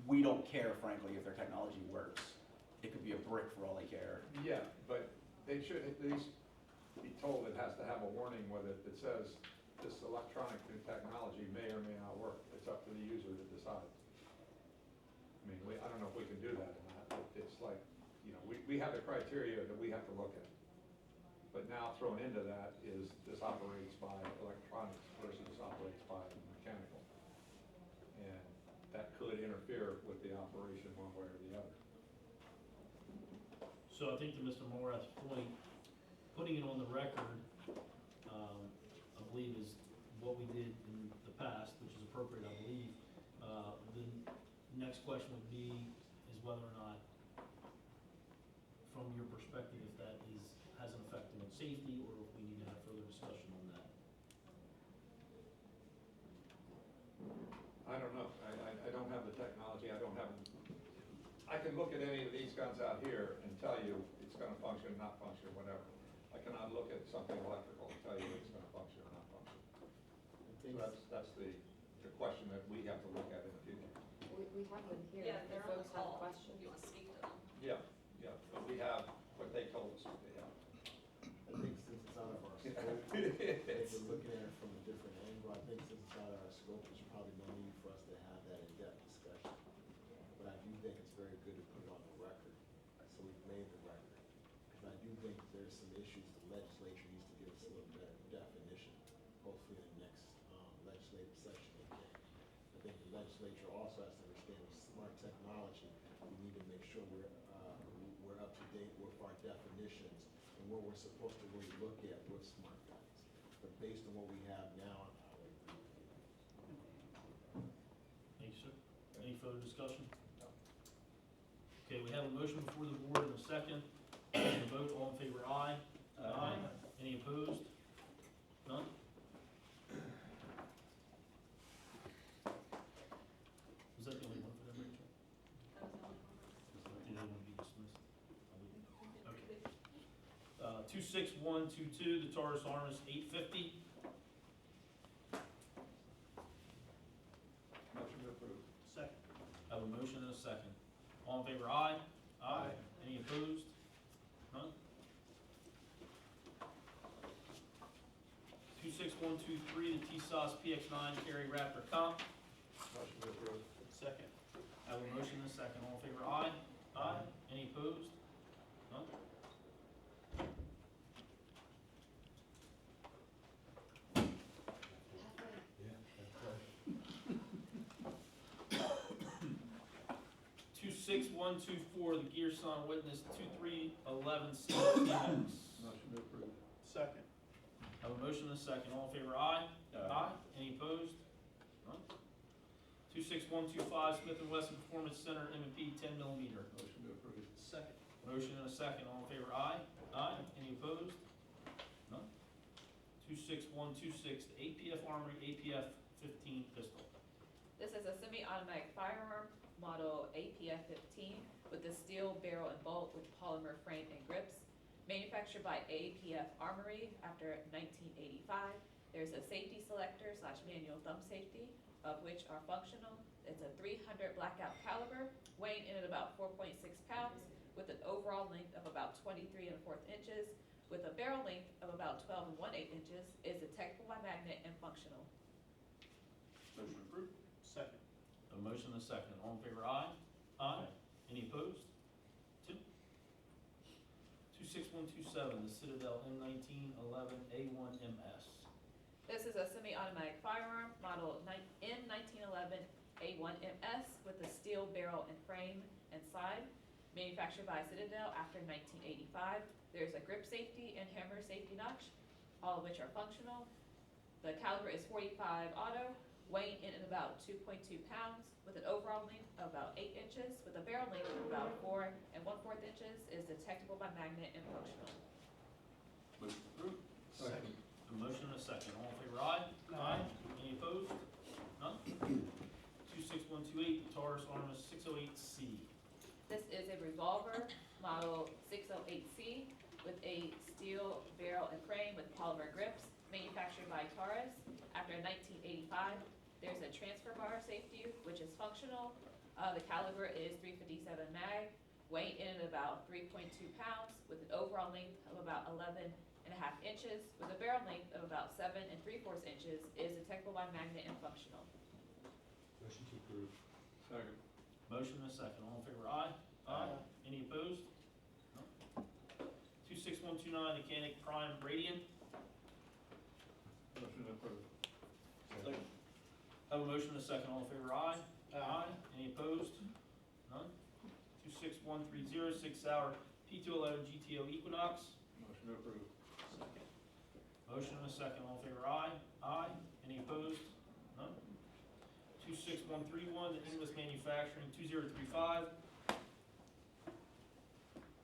we don't care frankly if their technology works. It could be a brick for all they care. Yeah, but they should at least be told it has to have a warning with it that says this electronic new technology may or may not work. It's up to the user to decide. I mean, I don't know if we can do that or not, but it's like, you know, we have the criteria that we have to look at. But now thrown into that is this operates by electronics versus operates by mechanical. So I think to Mr. Morath's point, putting it on the record, I believe is what we did in the past, which is appropriate, I believe. The next question would be, is whether or not, from your perspective, if that has an effect on safety, or if we need to have further discussion on that. I don't know, I don't have the technology, I can look at any of these guns out here and tell you it's gonna function, not function, whatever. I cannot look at something electrical and tell you it's gonna function or not function. So that's the question that we have to look at in the future. We have them here, Yeah, if they're on the folks have call, if questions. you wanna speak to them. Yeah, but we have what they told us they have. I think since it's out of our scope, if we're looking at it from a different angle, I think since it's out of our scope, there's probably no need for us to have that in-depth discussion. But I do think it's very good to put it on the record, so we've made the record. Because I do think there's some issues the legislature needs to give us a little better definition, hopefully in the next legislative session again. I think the legislature also has to understand with smart technology, we need to make sure we're up to date with our definitions and what we're supposed to really look at with smart guns. But based on what we have now, I would agree with you. Thank you, sir. Any further discussion? Okay, we have a motion before the board in a second. The vote, all in favor, aye. Aye. Any opposed? None? Was that the only one for them, Rachel? That was the only one. Did anyone be dismissed? Okay. 26122, the Taurus Armis 850. Motion to approve. Second. I have a motion and a second. All in favor, aye? Aye. Any opposed? None? 26123, the TSOS PX9 Carry Raptor Comp. Motion to approve. Second. I have a motion and a second. All in favor, aye? Aye. Any opposed? None? Two 26124, the Gearson Witness 2311 CTX. Motion to approve. Second. I have a motion and a second. All in favor, aye? Any opposed? None? 26125, Smith & Wesson Performance Center M&P 10 millimeter. Motion to approve. Second. Motion and a second. All in favor, aye? Any opposed? None? 26126, the APF Armory APF 15 pistol. This is a semi-automatic firearm, model APF 15, with a steel barrel and bolt with polymer frame and grips. Manufactured by APF Armory after 1985. There's a safety selector / manual thumb safety, of which are functional. It's a 300 blackout caliber, weighing in at about 4.6 pounds, with an overall length of about 23 1/4 inches, with a barrel length of about 12 1/8 inches, is detectable by magnet and functional. Motion approved. Second. A motion and a second. All in favor, aye? Any opposed? 26127, the Citadel M1911 A1MS. This is a semi-automatic firearm, model M1911 A1MS, with a steel barrel and frame and side. Manufactured by Citadel after 1985. There's a grip safety and hammer safety notch, all of which are functional. The caliber is .45 auto, weighing in at about 2.2 pounds, with an overall length of about 8 inches, with a barrel length of about 4 1/4 inches, is detectable by magnet and functional. Motion approved. Second. A motion and a second. All in favor, aye? Any opposed? None? 26128, Taurus Armis 608C. This is a revolver, model 608C, with a steel barrel and frame with polymer grips, manufactured by Taurus after 1985. There's a transfer bar safety, which is functional. The caliber is .357 mag, weighing in at about 3.2 pounds, with an overall length of about 11 1/2 inches, with a barrel length of about 7 3/4 inches, is detectable by magnet and functional. Motion to approve. Second. Motion and a second. All in favor, aye? Any opposed? No. 26129, the Canik Prime Radiant. Motion to approve. Second. Have a motion and a second. All in favor, aye? Any opposed? None? 26130, 6 Hour P211 GTO Equinox. Motion to approve. Second. Motion and a second, all in favor, aye. Aye. Any opposed? None. 26131, the English Manufacturing 2035.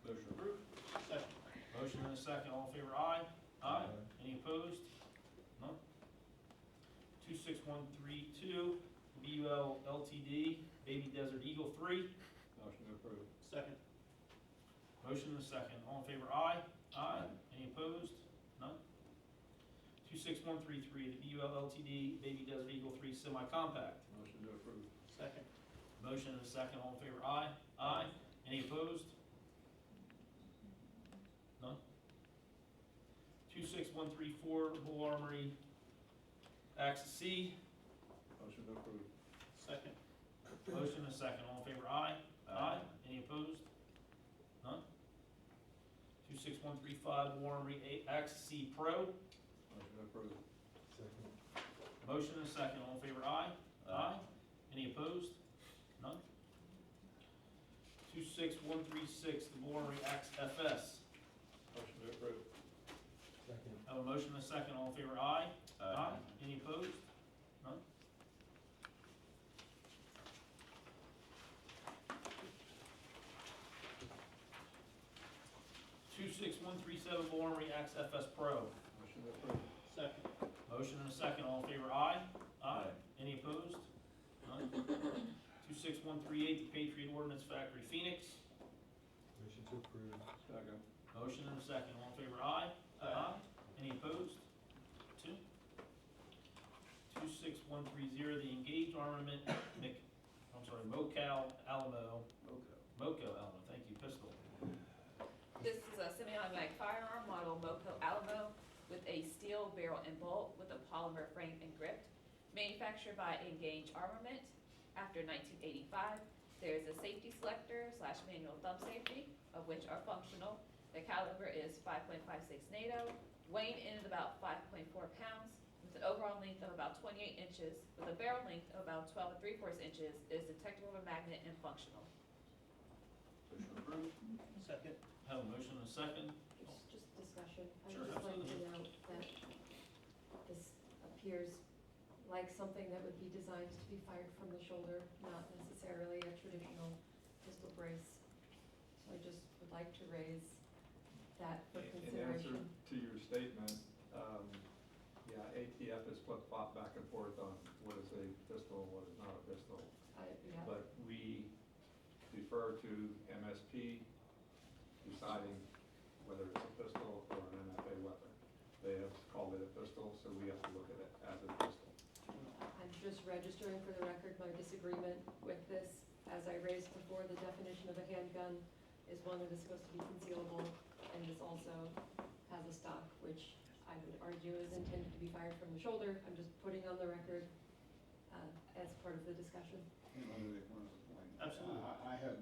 Motion approved. Second. Motion and a second, all in favor, aye. Aye. Any opposed? None. 26132, BUL LTD, Baby Desert Eagle 3. Motion to approve. Second. Motion and a second, all in favor, aye. Aye. Any opposed? None. 26133, the BUL LTD, Baby Desert Eagle 3 Semi-Compact. Motion to approve. Second. Motion and a second, all in favor, aye. Aye. Any opposed? None. 26134, Bull Armory Axe C. Motion to approve. Second. Motion and a second, all in favor, aye. Aye. Any opposed? None. 26135, Bull Armory Axe C Pro. Motion to approve. Second. Motion and a second, all in favor, aye. Aye. Any opposed? None. 26136, the Bull Armory Axe FS. Motion to approve. Second. I have a motion and a second, all in favor, aye. Aye. Any opposed? None. Two six one three seven Bull Armory Axe FS Pro. Motion to approve. Second. Motion and a second, all in favor, aye. Aye. Any opposed? None. 26138, the Patriot Ordnance Factory Phoenix. Motion to approve. Second. Motion and a second, all in favor, aye. Aye. Any opposed? Two. 26130, the Engaged Armament, Mocal Alamo, Moco Alamo, thank you, pistol. This is a semi-automatic firearm model Moco Alamo with a steel barrel and bolt with a polymer frame and grip. Manufactured by Engage Armament after 1985. There is a safety selector / manual thumb safety, of which are functional. The caliber is 5.56 NATO, weighing in at about 5.4 pounds, with an overall length of about 28 inches, with a barrel length of about 12 3/4 inches, is detectable with a magnet and functional. Motion approved. Second. Have a motion and a second. Just discussion. I'd Sure, just like to absolutely. note that this appears like something that would be designed to be fired from the shoulder, not necessarily a traditional pistol brace. So I just would like to raise that for In answer consideration. to your statement, yeah, ATF is flip-flop back and forth on what is a pistol and what is not a pistol. Yeah, But we defer to MSP deciding whether it's a pistol or an NFA weapon. They have called it a pistol, so we have to look at it as a pistol. I'm just registering for the record my disagreement with this. As I raised before, the definition of a handgun is one that is supposed to be concealable, and this also has a stock, which I would argue is intended to be fired from the shoulder. I'm just putting on the record as part of the discussion. You know, make one other point. Absolutely. I had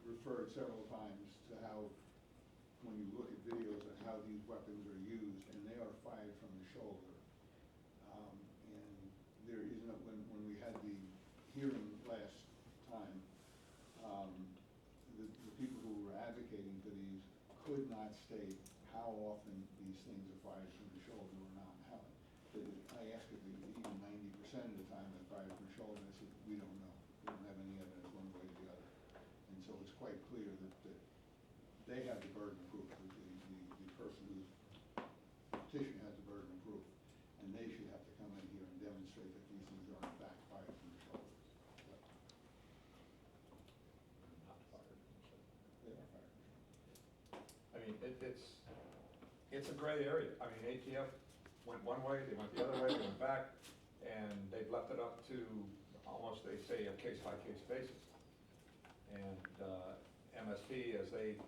referred several times to how, when you look at videos of how these weapons are used, and they are fired from the shoulder. And there isn't, when we had the hearing last time, the people who were advocating for these could not state how often these things are fired from the shoulder or not. I asked if even 90% of the time they're fired from the shoulder, and I said, we don't know. We don't have any evidence one way or the other. And so it's quite clear that they have the burden of proof. The person who's petition has the burden of proof, and they should have to come in here and demonstrate that these things are in fact fired from the shoulder. Not fired from the shoulder. They are fired from the shoulder. I mean, it's a gray area. I mean, ATF went one way, they went the other way, they went back, and they've left it up to almost, they say, a case-by-case basis. And MSP, as they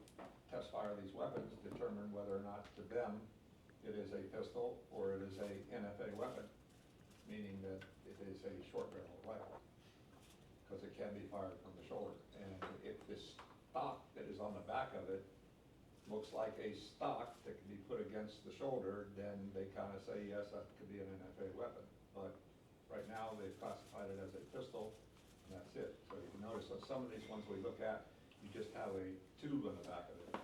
test fire these weapons, determine whether or not to them it is a pistol or it is a NFA weapon, meaning that it is a short barrel rifle, because it can be fired from the shoulder. And if this stock that is on the back of it looks like a stock that can be put against the shoulder, then they kind of say, yes, that could be an NFA weapon. But right now, they've classified it as a pistol, and that's it. So you can notice that some of these ones we look at, you just have a tube on the back of it.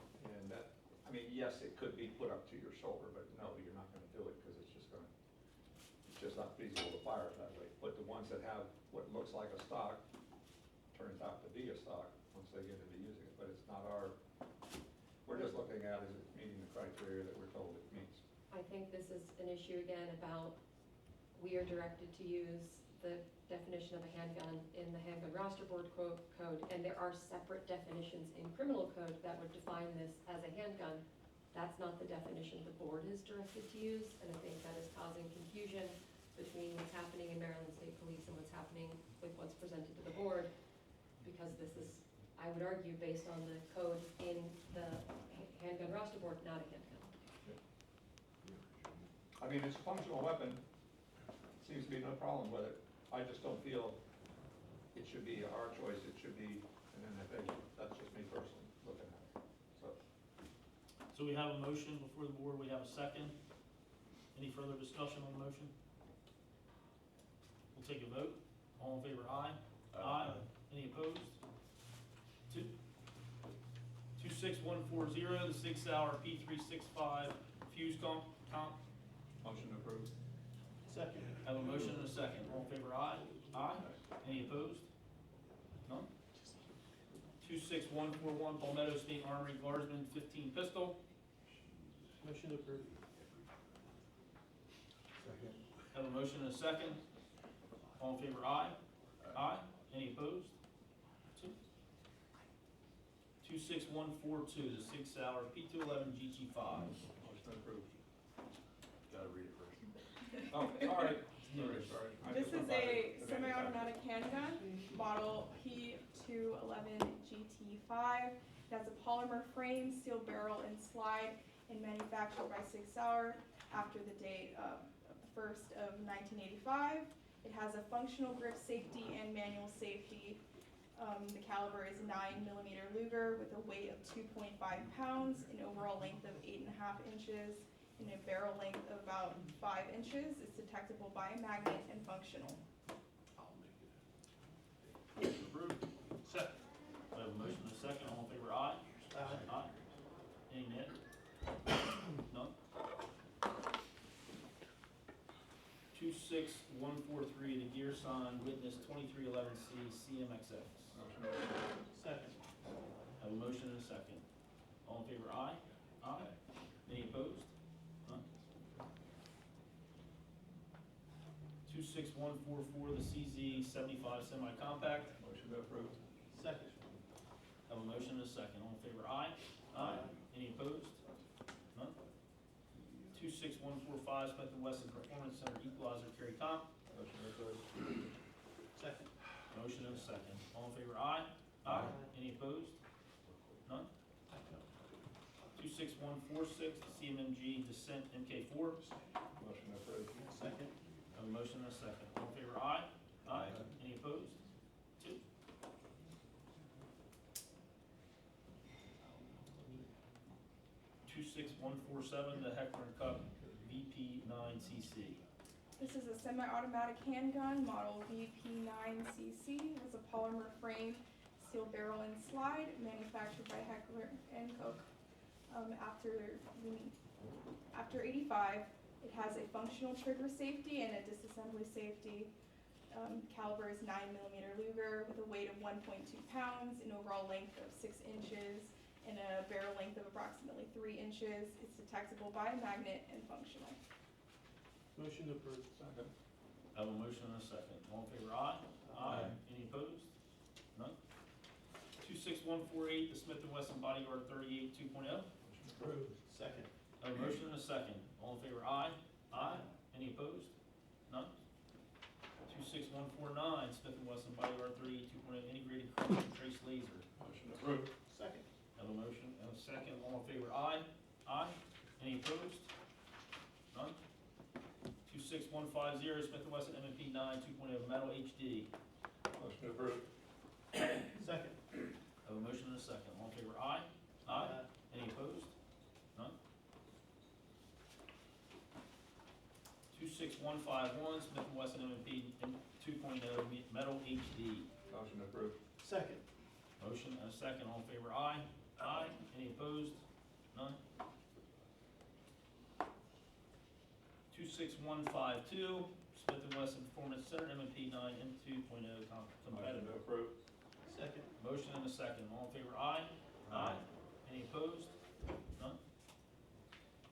mean, yes, it could be put up to your shoulder, but no, you're not gonna do it, because it's just not feasible to fire it that way. But the ones that have what looks like a stock, turns out to be a stock, once they get into using it, but it's not we're just looking at, is it meeting the criteria that we're told it meets? I think this is an issue again about, we are directed to use the definition of a handgun in the Handgun Roster Board code, and there are separate definitions in criminal code that would define this as a handgun. That's not the definition the board is directed to use, and I think that is causing confusion between what's happening in Maryland State Police and what's happening with what's presented to the board, because this is, I would argue, based on the code in the Handgun Roster Board, not a handgun. I mean, it's a functional weapon, seems to be no problem with it. I just don't feel it should be our choice, it should be an NFA. That's just me personally looking at it, so. So we have a motion before the board, we have a second. Any further discussion on the motion? We'll take a vote. All in favor, aye? Aye. Any opposed? 26140, the 6-hour P365 fuse comp. Motion approved. Second. Have a motion and a second. All in favor, aye? Aye. Any opposed? None? 26141, Palmetto State Armory Guardsman 15 pistol. Motion approved. Second. Have a motion and a second. All in favor, aye? Aye. Any opposed? 26142, the 6-hour P211 GG5. Motion approved. Gotta read it first. Oh, sorry. Sorry. I This just is went by a the semi-automatic handgun, model P211 GT5. It has a polymer frame, steel barrel, and slide, and manufactured by 6 Hour after the date of the 1st of 1985. It has a functional grip safety and manual safety. The caliber is 9mm Luger with a weight of 2.5 pounds, an overall length of 8.5 inches, and a barrel length of about 5 inches. It's detectable by a magnet and functional. Motion approved. Second. I have a motion and a second. All in favor, aye? Aye. Aye. Any nay? None? 26143, the gear sign witness 2311C CMXX. Motion approved. Second. Have a motion and a second. All in favor, aye? Aye. Any opposed? None? 26144, the CZ 75 semi-compact. Motion approved. Second. Have a motion and a second. All in favor, aye? Aye. Any opposed? None? 26145, Smith & Wesson Performance Center Equalizer Carry Comp. Motion approved. Second. Motion and a second. All in favor, aye? Aye. Any opposed? None? 26146, CMMG Descent MK4. Motion approved. Second. Have a motion and a second. All in favor, aye? Aye. Any opposed? 2. .26147, the Heckler & Koch VP9CC. This is a semi-automatic handgun, model VP9CC. It has a polymer frame, steel barrel, and slide, manufactured by Heckler & Koch. After 85, it has a functional trigger safety and a disassembly safety. Caliber is 9mm Luger with a weight of 1.2 pounds, an overall length of 6 inches, and a barrel length of approximately 3 inches. It's detectable by a magnet and functional. Motion approved. Second. Have a motion and a second. All in favor, aye? Aye. Any opposed? None? 26148, the Smith & Wesson Bodyguard 38 2.0. Motion approved. Second. Have a motion and a second. All in favor, aye? Aye. Any opposed? None? 26149, Smith & Wesson Bodyguard 38 2.0 Integrated Crush and Trace Laser. Motion approved. Second. Have a motion and a second. All in favor, aye? Aye. Any opposed? None? 26150, Smith & Wesson M&P 9 2.0 Metal HD. Motion approved. Second. Have a motion and a second. All in favor, aye? Aye. Any opposed? None? 26151, Smith & Wesson M&P 2.0 Metal HD. Motion approved. Second. Motion and a second. All in favor, aye? Aye. Any opposed? None? 26152, Smith & Wesson Performance Center, M&P 9, M2.0 competitive. Motion to approve. Second. Motion and a second. All in favor, aye? Aye. Any opposed? None?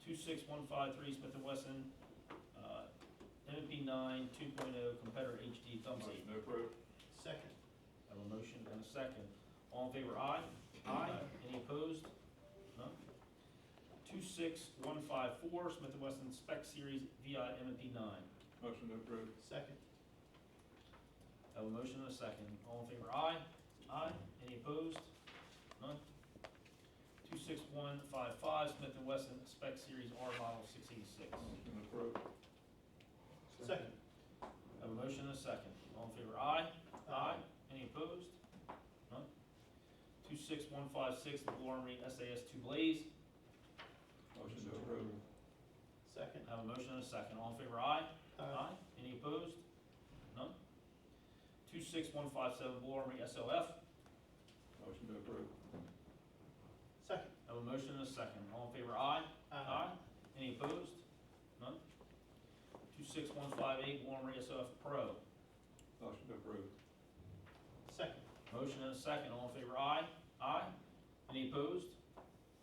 26153, Smith & Wesson, M&P 9, 2.0 competitor HD thumb safe. Motion to approve. Second. I have a motion and a second. All in favor, aye? Aye. Any opposed? None? 26154, Smith & Wesson Spec Series VI M&P 9. Motion to approve. Second. I have a motion and a second. All in favor, aye? Aye. Any opposed? None? 26155, Smith & Wesson Spec Series R Model 686. Motion to approve. Second. I have a motion and a second. All in favor, aye? Aye. Any opposed? None? 26156, the Blue Armory SAS 2 Blaze. Motion to approve. Second. I have a motion and a second. All in favor, aye? Aye. Any opposed? None? 26157, Blue Armory SOF. Motion to approve. Second. I have a motion and a second. All in favor, aye? Aye. Any opposed? None? 26158, Blue Armory SOF Pro. Motion to approve. Second. Motion and a second. All in favor, aye? Aye. Any opposed?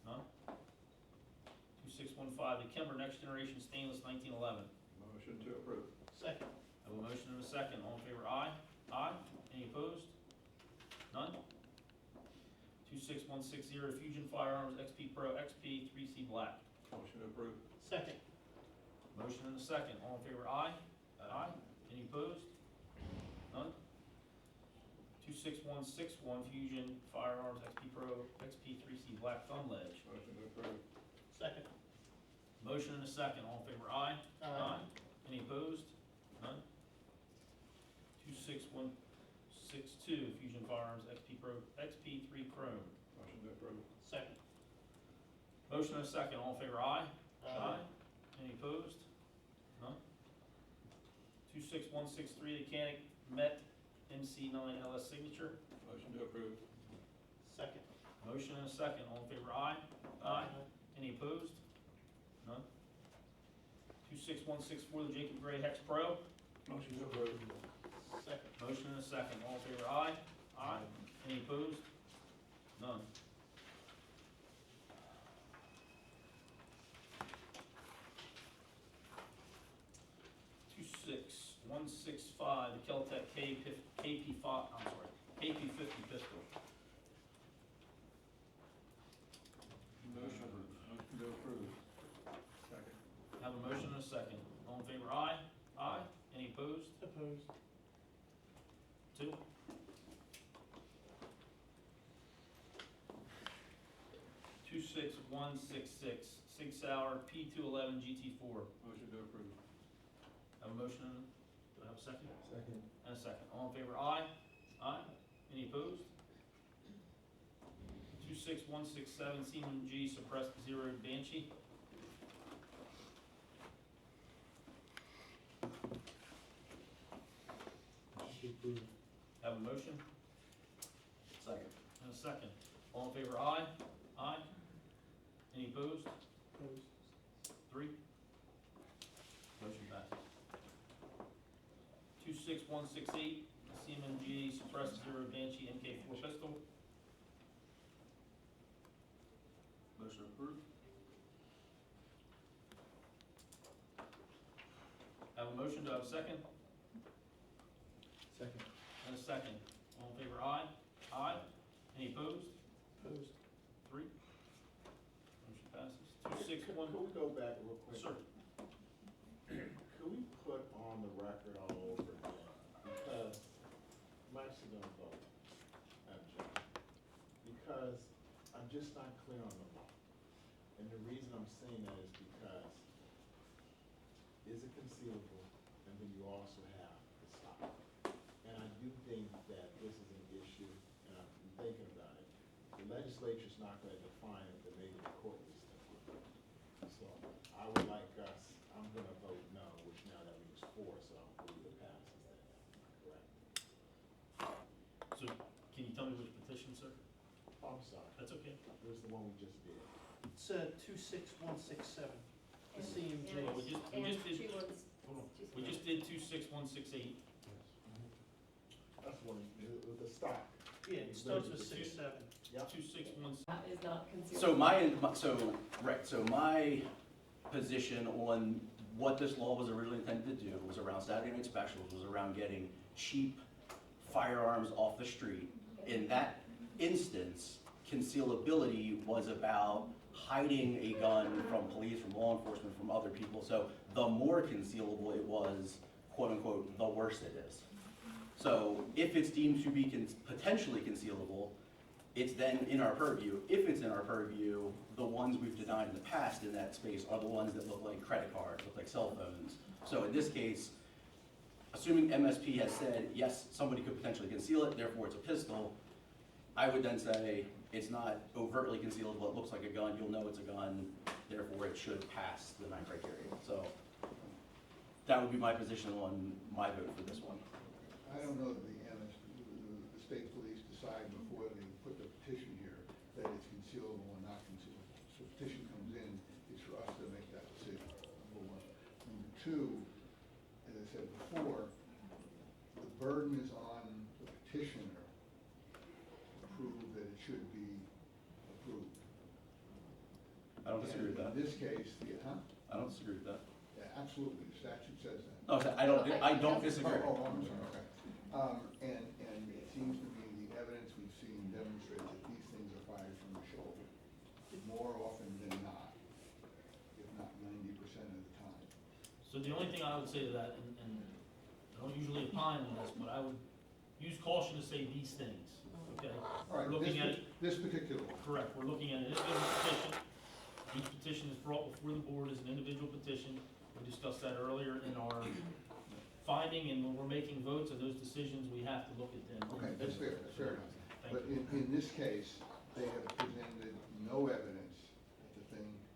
None? 2615, the Kimber Next Generation Stainless 1911. Motion to approve. Second. I have a motion and a second. All in favor, aye? Aye. Any opposed? None? 26160, Fusion Firearms XP Pro XP 3C Black. Motion to approve. Second. Motion and a second. All in favor, aye? Aye. Any opposed? None? 26161, Fusion Firearms XP Pro XP 3C Black Thumb Ledge. Motion to approve. Second. Motion and a second. All in favor, aye? Aye. Any opposed? None? 26162, Fusion Firearms XP Pro XP3 Chrome. Motion to approve. Second. Motion and a second. All in favor, aye? Aye. Any opposed? None? 26163, the Canic Met MC9 LS Signature. Motion to approve. Second. Motion and a second. All in favor, aye? Aye. Any opposed? None? 26164, the Jacob Gray Hex Pro. Motion to approve. Second. Motion and a second. All in favor, aye? Aye. Any opposed? None. Two six one six five, the Keltec KP50 pistol. Motion to approve. Second. Have a motion and a second. All in favor, aye? Aye. Any opposed? Opposed. Two. Two six one six six, Sig Sauer P211 GT4. Motion to approve. Have a motion, do I have a second? Second. And a second. All in favor, aye? Aye. Any opposed? 26167, Seaman G Suppressed Zero Banshee. Have a motion? Second. And a second. All in favor, aye? Aye. Any opposed? Opposed. Three. Motion passes. 26168, Seaman G Suppressed Zero Banshee MK4 pistol. Motion approved. Have a motion, do I have a second? Second. And a second. All in favor, aye? Aye. Any opposed? Opposed. Three. Motion passes. 261. Could we go back real quick? Sir. Could we put on the record all over again? Because I'm actually gonna vote, object. Because I'm just not clear on the law. And the reason I'm saying that is because is it concealable? And then you also have the stop. And I do think that this is an issue, and I've been thinking about it. The legislature's not gonna define it, but maybe the court needs to. So I would like us, I'm gonna vote no, which now that means 4, so I don't believe it passes that. Correct? So, can you tell me which petition, sir? Oh, I'm sorry. That's okay. It was the one we just did. It's 26167, the CMJ. Well, we just And did, two ones. hold on. We just did 26168. That's one, the stock. Yeah, it starts with 67. 261. That is not concealed. So my position on what this law was originally intended to do was around Saturday night specials, was around getting cheap firearms off the street. In that instance, concealability was about hiding a gun from police, from law enforcement, from other people. So the more concealable it was, quote unquote, the worse it is. So if it's deemed to be potentially concealable, it's then in our purview. If it's in our purview, the ones we've denied in the past in that space are the ones that look like credit cards, look like cell phones. So in this case, assuming MSP has said, yes, somebody could potentially conceal it, therefore it's a pistol, I would then say it's not overtly concealable, it looks like a gun, you'll know it's a gun, therefore it should pass the 9 criteria. So that would be my position on my vote for this one. I don't know that the state police decide before they put the petition here that it's concealable or not concealable. So the petition comes in, it's for us to make that decision, number one. Number two, as I said before, the burden is on the petitioner to prove that it should be approved. I don't disagree with that. In this case, I don't disagree with that. Yeah, absolutely, the statute says that. No, I don't disagree. Oh, I'm sorry, okay. And it seems to me the evidence we've seen demonstrates that these things are fired from the shoulder more often than not, if not 90% of the time. So the only thing I would say to that, and I don't usually opine on this, but I would use caution to say these things, okay? All right, We're looking at it, this particular one. correct, we're looking at an individual petition. Each petition is brought before the board as an individual petition. We discussed that earlier in our finding, and when we're making votes on those decisions, we have to look at them. Okay, that's fair enough. Thank But you. in this case, they have presented no evidence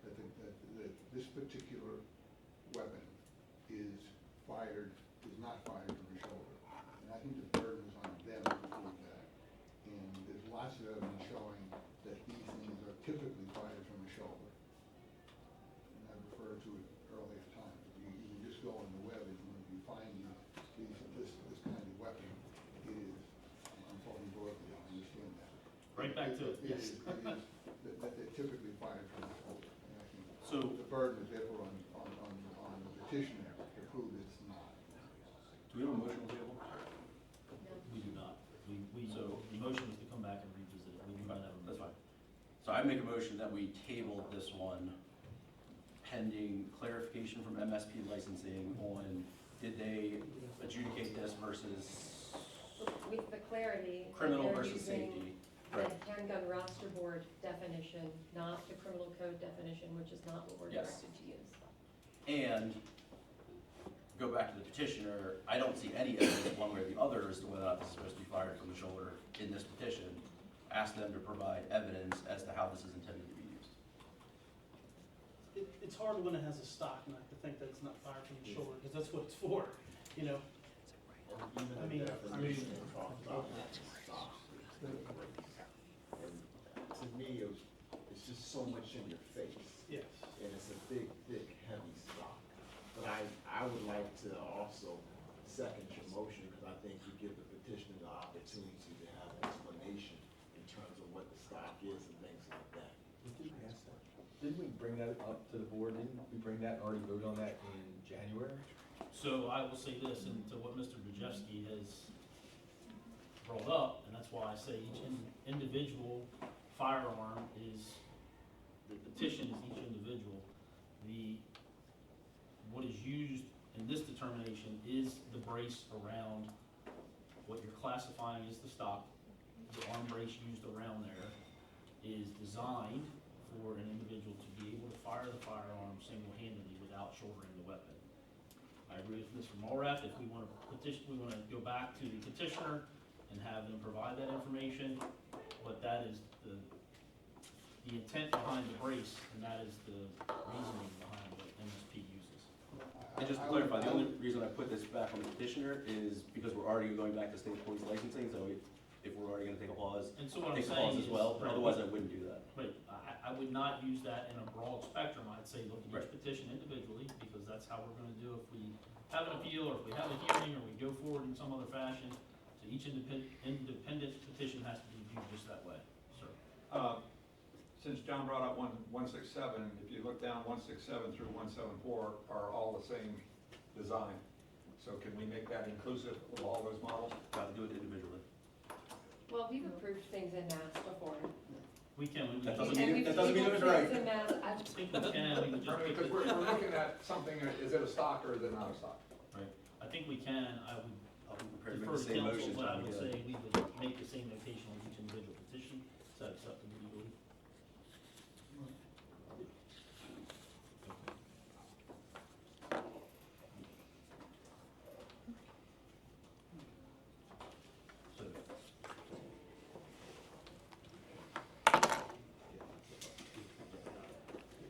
that this particular weapon is not fired from the shoulder. And I think the burden is on them to prove that. And there's lots of evidence showing that these things are typically fired from the shoulder. And I referred to it earlier time. You can just go on the web and you find this kind of weapon. It is, I'm talking broadly, I understand that. Right back to it, yes. It is that they're typically fired from the shoulder. And I think So- the burden is therefore on the petitioner to prove it's not. Do we have a motion on the table? We do not. The motion is to come back and revisit it. We do not have a. That's fine. So I make a motion that we table this one pending clarification from MSP licensing on did they adjudicate this versus With the clarity. that criminal they're versus using safety. The Right. handgun roster board definition, not the criminal code definition, which is not what we're Yes. directed to use. And go back to the petitioner, I don't see any evidence one way or the other as to whether or not this is supposed to be fired from the shoulder in this petition. Ask them to provide evidence as to how this is intended to be used. It's hard when it has a stock not to think that it's not fired from the shoulder, because that's what it's for, you know? And even I the mean- definition talks about stock. And to me, it's just so much in your face. Yes. And it's a big, thick, heavy stock. But I would like to also second your motion, because I think you give the petitioner the opportunity to have explanation in terms of what the stock is and things like that. Didn't we bring that up to the board? Didn't we bring that and already vote on that in January? So I will say this, and to what Mr. Brzezowski has brought up, and that's why I say each individual firearm is, the petition is each individual. What is used in this determination is the brace around what you're classifying as the stock. The arm brace used around there is designed for an individual to be able to fire the firearm single-handedly without shouldering the weapon. I agree with Mr. Mulrath, if we want to go back to the petitioner and have them provide that information, but that is the intent behind the brace, and that is the reasoning behind what MSP uses. And just to clarify, the only reason I put this back on the petitioner is because we're already going back to state police licensing, so if we're already gonna take a pause, And so what I'm take a pause saying as is, well, but right, otherwise I wouldn't do that. Right, I would not use that in a broad spectrum, I'd say look at Right. each petition individually, because that's how we're gonna do if we have an appeal, or if we have a hearing, or we go forward in some other fashion. So each independent petition has to be viewed just that way, sir. Since John brought up 167, if you look down, 167 through 174 are all the same design. So can we make that inclusive of all those models? Gotta do it individually. Well, we've approved things in mass before. We can, we That can. doesn't And mean- we've- that doesn't we've mean it was approved right. things in mass. I think we can, we can just pick Because the- we're looking at something, is it a stock or is it not a stock? Right, I think we can, I would I'll be prepared to make defer the to same council, motion but I time would again. say we would make the same notation on each individual petition, is that acceptable legally? So,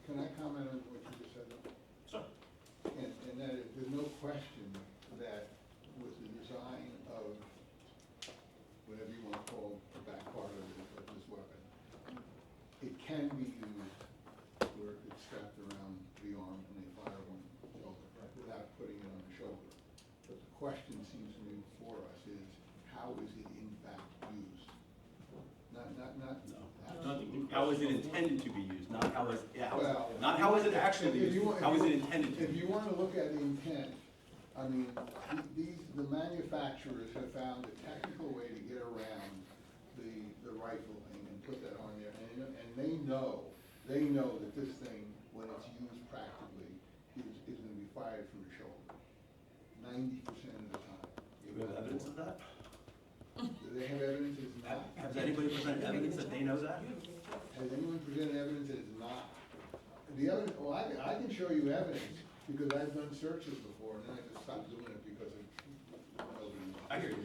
Can I comment on what you just said? sir, And that is, there's no question that with the design of whatever you want to call the back part of this weapon, it can be used where it's strapped around the arm and they fire one shoulder without putting it on the shoulder. But the question seems to me before us is, how is it in fact used? Not. How is it intended to be used, not how is, Well, not how is it actually if you used, want- how is it intended to If be you used? want to look at the intent, I mean, the manufacturers have found a technical way to get around the rifle and put that on there. And they know that this thing, when it's used practically, is going to be fired from the shoulder, 90% of the time. Do we have evidence of that? Do they have evidence it's not? Has anybody presented evidence that they know that? Has anyone presented evidence that it's not? The evidence, well, I can show you evidence, because I've done searches before, and then I just stopped doing it because of, I hear you.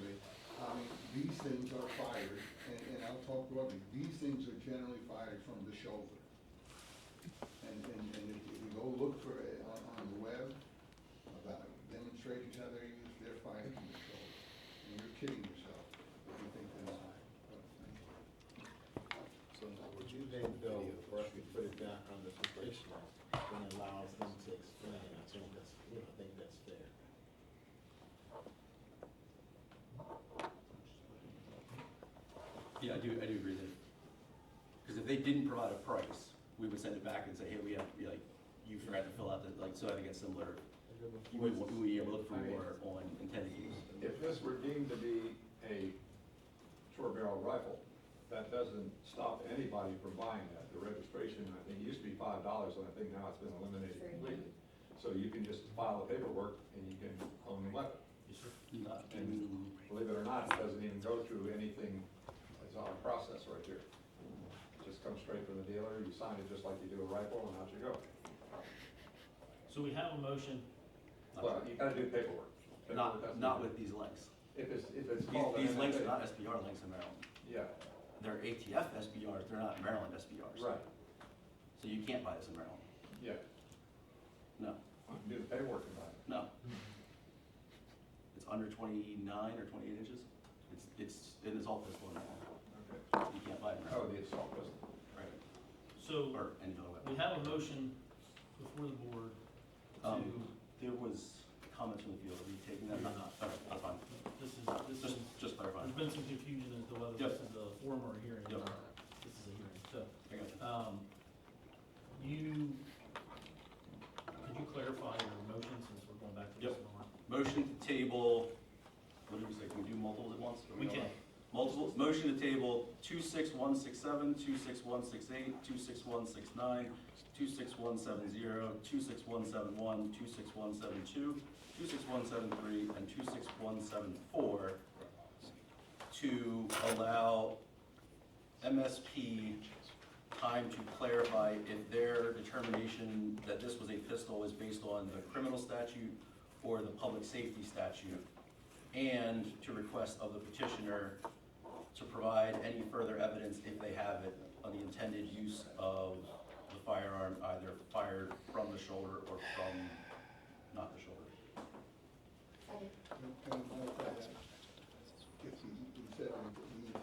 These things are fired, and I'll talk broadly, these things are generally fired from the shoulder. And if you go look for it on the web, about demonstrations how they're used, they're fired from the shoulder. And you're kidding yourself if you think they're not. So would you then go for us to put it back on the petitioner, then allows them to explain, I think that's fair. Yeah, I do agree that, because if they didn't provide a price, we would send it back and say, hey, you forgot to fill out the, so I think it's similar. We look for more on intended use. If this were deemed to be a short barrel rifle, that doesn't stop anybody from buying that. The registration, I think, used to be $5, and I think now it's been eliminated completely. So you can just file the paperwork and you can own the weapon. yes, sir. And believe it or not, it doesn't even go through anything, it's our process right here. It just comes straight from the dealer, you sign it just like you do a rifle, and out you go. So we have a motion, Well, you gotta do paperwork. Paperwork has to Not be- with these links. If it's called an These links are NFA. not SBR links in Maryland. Yeah, They're ATF SBRs, they're not Maryland SBRs. right, So you can't buy this in Maryland. yeah. No, You can do the paperwork about it. no. It's under 29 or 28 inches. It's an assault pistol in Maryland. Okay. You can't buy it in Oh, Maryland. the assault pistol. Right. so Or any other weapon. we have a motion before the board to, There was comments from the field, are you taking that? We're not. Okay, that's fine. this is, Just clarifying. there's been some confusion as to whether Yep. this is a forum or a hearing. Yep. This is a hearing, so, I got you. could you clarify your motion since we're going back to this Yep. in order? Motion to table, what did we say, can we do multiples at once? Or We don't can. know? Multiple, motion to table 26167, 26168, 26169, 26170, 26171, 26172, 26173, and 26174 to allow MSP time to clarify if their determination that this was a pistol is based on the criminal statute or the public safety statute, and to request of the petitioner to provide any further evidence if they have it on the intended use of the firearm, either fired from the shoulder or from not the shoulder. Second. If you said the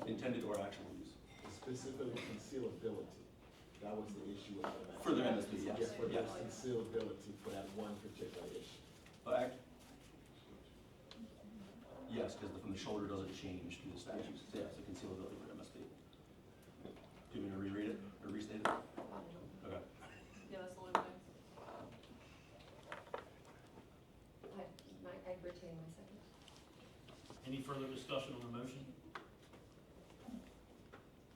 Intended or actual use. Specifically concealability, that was the issue with automatic. For the MSP, yes, Yes, for the yes. concealability for that one particular issue. Yes, because from the shoulder doesn't change through the statutes. Yeah, it's a concealability for MSP. Do you want me to reread it or restate it? Okay. Yeah, that's the limit. I retain my second. Any further discussion on the motion?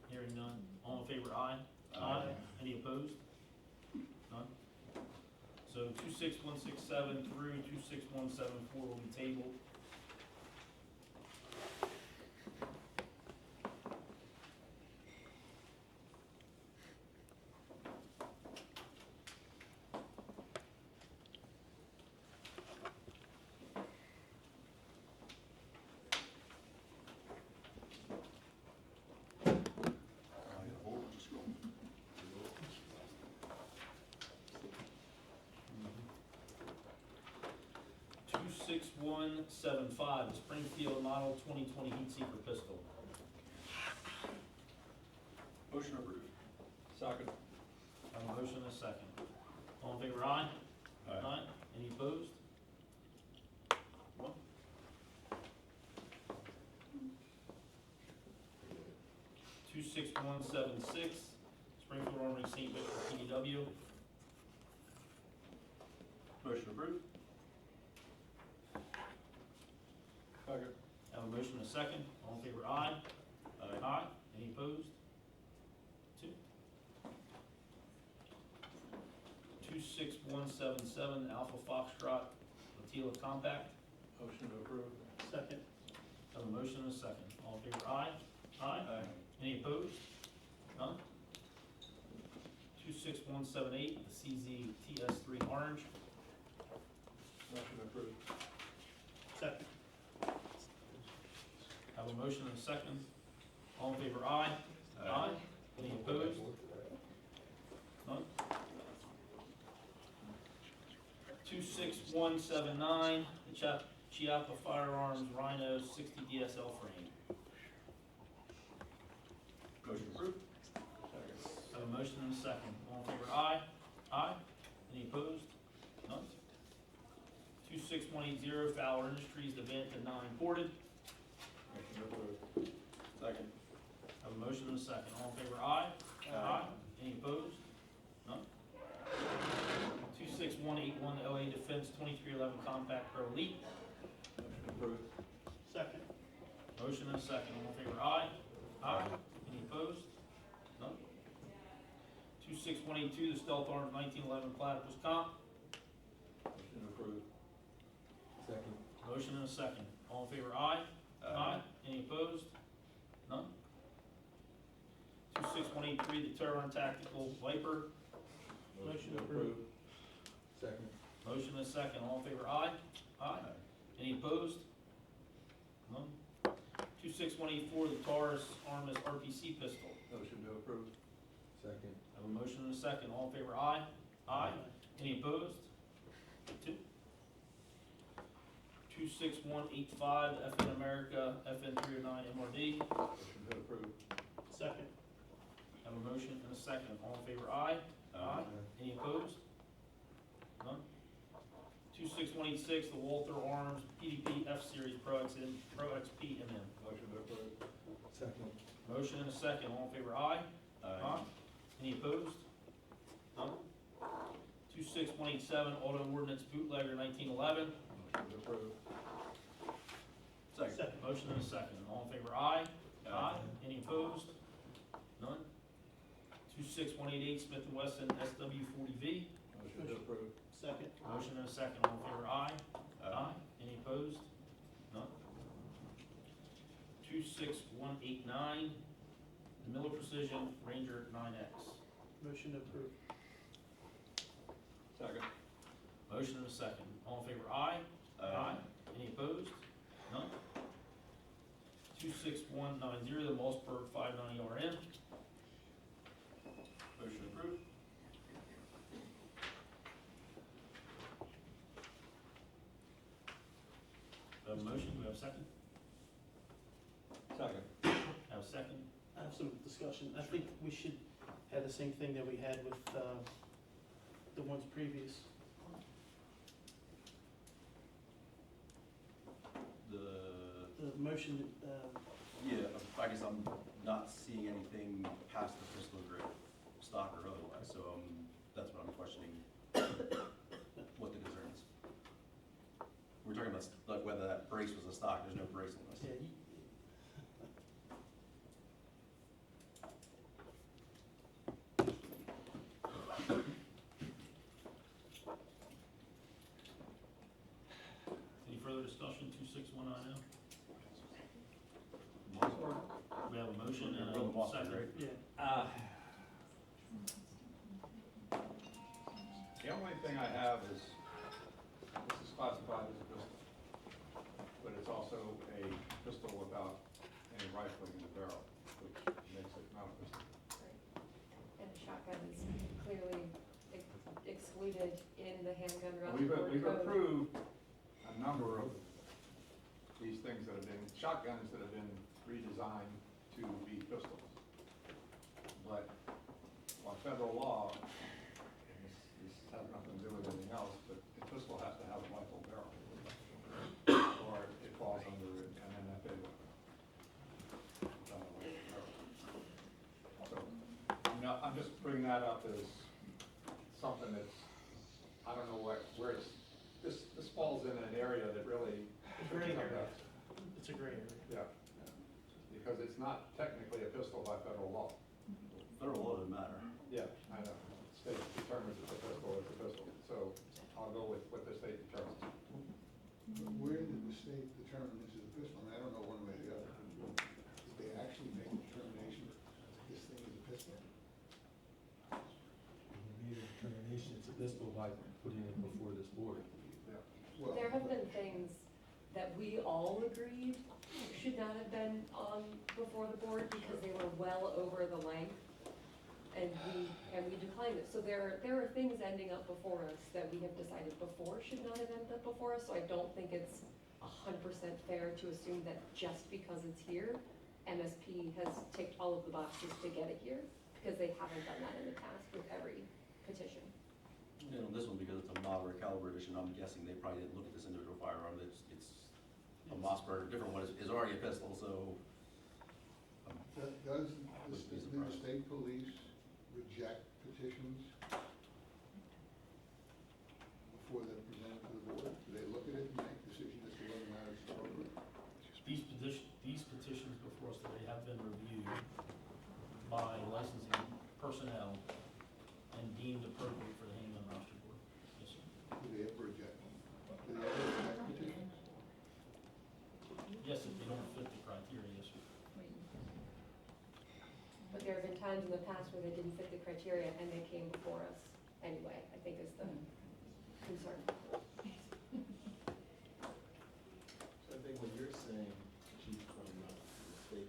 Hearing none. All in favor, aye? Aye. Any opposed? None? So 26167 through 26174 will be tabled. Mm-hmm. 26175, the Springfield Model 2020 Heat Seeker Pistol. Motion approved. Second. Have a motion and a second. All in favor, aye? Aye. Any opposed? One. 26176, Springfield Armory St. Victor PDW. Motion approved. Second. Have a motion and a second. All in favor, aye? Aye. Any opposed? Two. 26177, Alpha Foxtrot Latila Compact. Motion approved. Second. Have a motion and a second. All in favor, aye? Any opposed? None? 26178, the CZ TS3 Orange. Motion approved. Second. Have a motion and a second. All in favor, aye? Any opposed? None? 26179, the Chiappa Firearms Rhino 60 DSL frame. Motion approved. Have a motion and a second. All in favor, aye? Any opposed? None? 26180, Fowler Industries, the Vanta 9 ported. Motion approved. Second. Have a motion and a second. All in favor, aye? Any opposed? None? 26181, LA Defense 2311 Compact Pro Elite. Motion approved. Second. Motion and a second. All in favor, aye? Any opposed? None? 26182, the Stealth Arms 1911 Platypus Comp. Motion approved. Second. Motion and a second. All in favor, aye? Any opposed? None? 26183, the Terran Tactical Viper. Motion approved. Second. Motion and a second. All in favor, aye? Any opposed? None? 26184, the Taurus Armis RPC pistol. Motion to approve. Second. Have a motion and a second. All in favor, aye? Any opposed? Two. 26185, FN America FN 309 MRD. Motion to approve. Second. Have a motion and a second. All in favor, aye? Any opposed? None? 26186, the Walther Arms PDP F-Series Pro XP MM. Motion to approve. Second. Motion and a second. All in favor, aye? Any opposed? None? 26187, Auto Ordnance Bootlegger 1911. Motion to approve. Second. Second. Motion and a second. All in favor, aye? Any opposed? None? 26188, Smith & Wesson SW40V. Motion to approve. Second. Motion and a second. All in favor, aye? Any opposed? None? 26189, Miller Precision Ranger 9X. Motion approved. Second. Motion and a second. All in favor, aye? Any opposed? None? 26190, the Mossberg 590 RM. Motion approved. We have a motion, do we have a second? Second. Have a second? have some discussion. I think we should have the same thing that we had with, the ones previous. The motion, Yeah, I guess I'm not seeing anything past the pistol grip, stock or otherwise, so that's what I'm questioning, what the concern is. We're talking about like whether that brace was a stock, there's no brace on this. yeah, Any further discussion, 2619? We have a motion and Real a Mossberg, second. right? yeah. The only thing I have is, this is classified as a pistol, but it's also a pistol without any rifling in the barrel, which makes it not a pistol. And a shotgun is clearly excluded in the handgun roster We've board code. approved a number of these things that have been, shotguns that have been redesigned to be pistols. But by federal law, and this has nothing to do with anything else, but the pistol has to have a rifle barrel, or it falls under an NFA weapon. So, I'm just bringing that up as something that's, I don't know where it's, this falls in an area that really. A gray area. It's a gray area. Yeah, because it's not technically a pistol by federal law. Federal law doesn't matter. Yeah, I know. State determines it's a pistol, it's a pistol. So I'll go with what the state determines. But where did the state determine this is a pistol? I mean, I don't know one way or the other. Did they actually make a determination that this thing is a pistol? We made a determination it's a pistol by putting it before this board. Yeah. Well, There have been things that we all agreed should not have been on before the board because they were well over the length. And we declined it. So there are things ending up before us that we have decided before should not have ended up before us. So I don't think it's 100% fair to assume that just because it's here, MSP has ticked all of the boxes to get it here, because they haven't done that in the past with every petition. You know, this one, because it's a moderate caliber edition, I'm guessing they probably didn't look at this individual firearm, it's a Mossberg, a different one, is already a pistol, so. Does Would be the surprised. state police reject petitions before they're presented to the board? Do they look at it and make decisions as to whether or not it's appropriate? These petitions before us today have been reviewed by licensing personnel and deemed appropriate for the handgun roster board. Yes, sir. Do they ever reject them? Do they ever reject petitions? Yes, if they don't fit the criteria, yes, sir. But there have been times in the past where they didn't fit the criteria and they came before us anyway, I think is the concern. So I think what you're saying, Chief, from the state,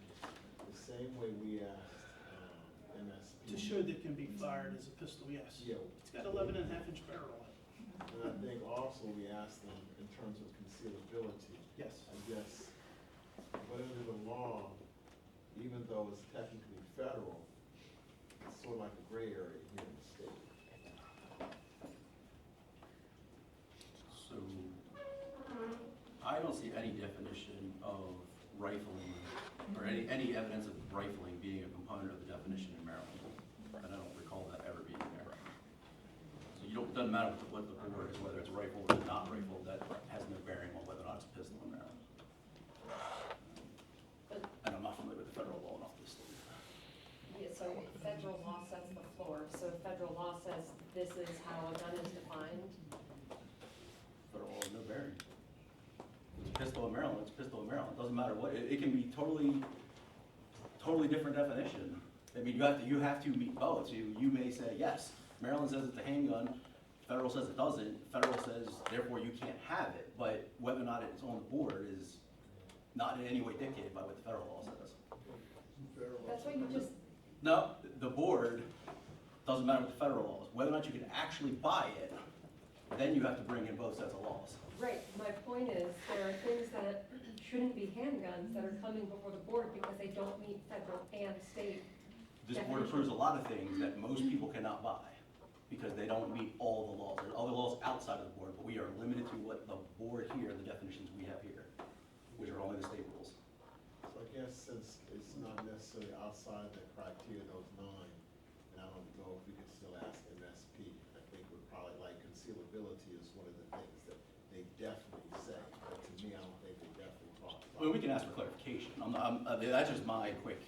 the same way we asked MSP. To show that it can be fired as a pistol, yes. Yeah. It's got 11.5-inch barrel on it. And I think also we asked them in terms of concealability. Yes. I guess, but under the law, even though it's technically federal, it's sort of like a gray area here in the state. So, I don't see any definition of rifling, or any evidence of rifling being a component of the definition in Maryland. And I don't recall that ever being there. So it doesn't matter what the board is, whether it's rifled or not rifled, that has no bearing on whether or not it's a pistol in Maryland. And I'm not familiar with the federal law enough to state. Yeah, so federal law sets the floor, so federal law says this is how a gun is defined. Federal law has no bearing. It's a pistol in Maryland, it's a pistol in Maryland, doesn't matter what, it can be totally different definition. I mean, you have to meet both. You may say, yes, Maryland says it's a handgun, federal says it doesn't, federal says therefore you can't have it, but whether or not it's on the board is not in any way dictated by what the federal law says. That's why you just, No, the board, doesn't matter what the federal law is, whether or not you can actually buy it, then you have to bring in both sets of laws. right, my point is, there are things that shouldn't be handguns that are coming before the board because they don't meet federal and state. This board approves a lot of things that most people cannot buy because they don't meet all the laws. There's other laws outside of the board, but we are limited to what the board here, the definitions we have here, which are only the state rules. So I guess since it's not necessarily outside the criteria, those 9, and I don't know if we could still ask MSP. I think we're probably like concealability is one of the things that they definitely say, but to me, I don't think they definitely talk about. Well, we can ask for clarification. That's just my quick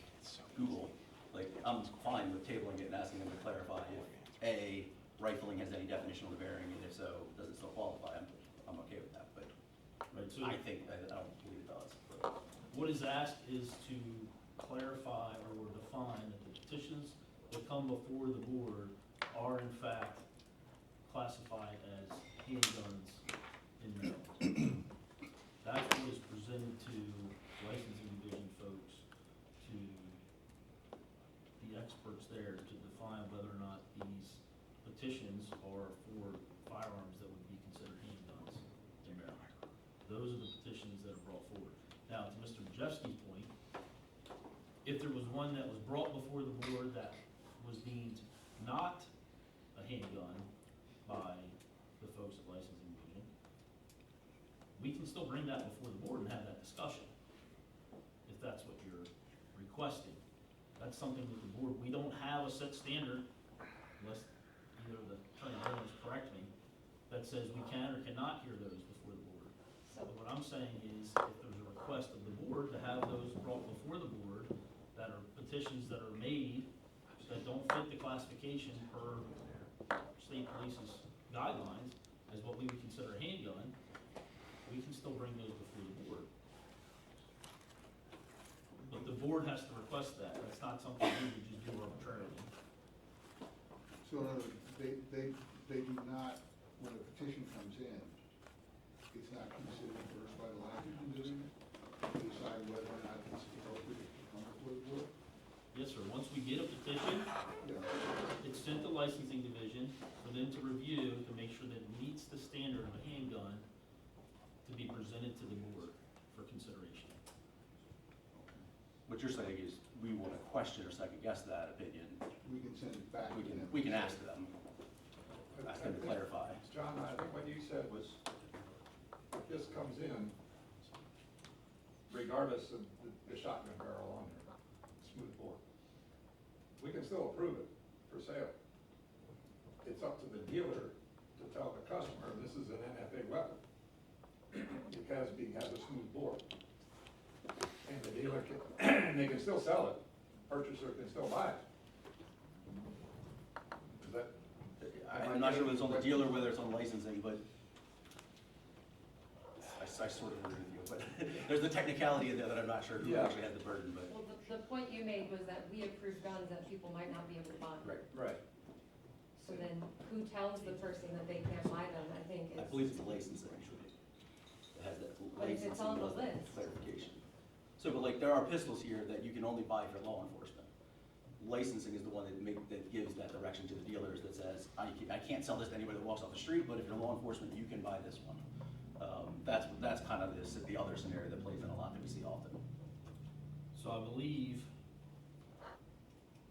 Google. Like, I'm fine with tabling it and asking them to clarify if A, rifling has any definitional bearing, and if so, does it still qualify? I'm okay with that, but Right, so I don't believe it does. But what is asked is to clarify or define that the petitions that come before the board are in fact classified as handguns in Maryland. That's what is presented to licensing division folks, to the experts there to define whether or not these petitions are for firearms that would be considered handguns in Maryland. Those are the petitions that are brought forward. Now, to Mr. Majewski's point, if there was one that was brought before the board that was deemed not a handgun by the folks at licensing division, we can still bring that before the board and have that discussion, if that's what you're requesting. That's something that the board, we don't have a set standard, unless either the attorney general correct me, that says we can or cannot hear those before the board. So what I'm saying is, if there's a request of the board to have those brought before the board, that are petitions that are made that don't fit the classification per state police's guidelines as what we would consider a handgun, we can still bring those before the board. But the board has to request that. That's not something we would just do arbitrarily. So they do not, when a petition comes in, it's not considered first by the licensing division to decide whether or not it's appropriate to come before the board? Yes, sir. Once we get a petition, Yeah. it's sent to licensing division for them to review to make sure that it meets the standard of a handgun to be presented to the board for consideration. what you're saying is we want to question or second guess that opinion. We can send it back to them. We can ask them to clarify. John, I think what you said was, if this comes in, regardless of the shotgun barrel on there, smooth bore, we can still approve it for sale. It's up to the dealer to tell the customer, this is an NFA weapon, because it has a smooth bore. And the dealer can, and they can still sell it, purchaser can still buy it. Is that? I'm not sure whether it's on the dealer, whether it's on licensing, but I sort of agree with you, but there's the technicality of that that I'm not sure who Yeah. actually has the burden, but. Well, the point you made was that we approve guns that people might not be able to buy. Right. So then who tells the person that they can't buy them, I think I is. believe it's licensing, actually. It has that But if licensing. it's on the does that list. Clarification. So, but like, there are pistols here that you can only buy for law enforcement. Licensing is the one that gives that direction to the dealers that says, I can't sell this to anybody that walks off the street, but if you're law enforcement, you can buy this one. That's kind of the other scenario that plays in a lot that we see often. So I believe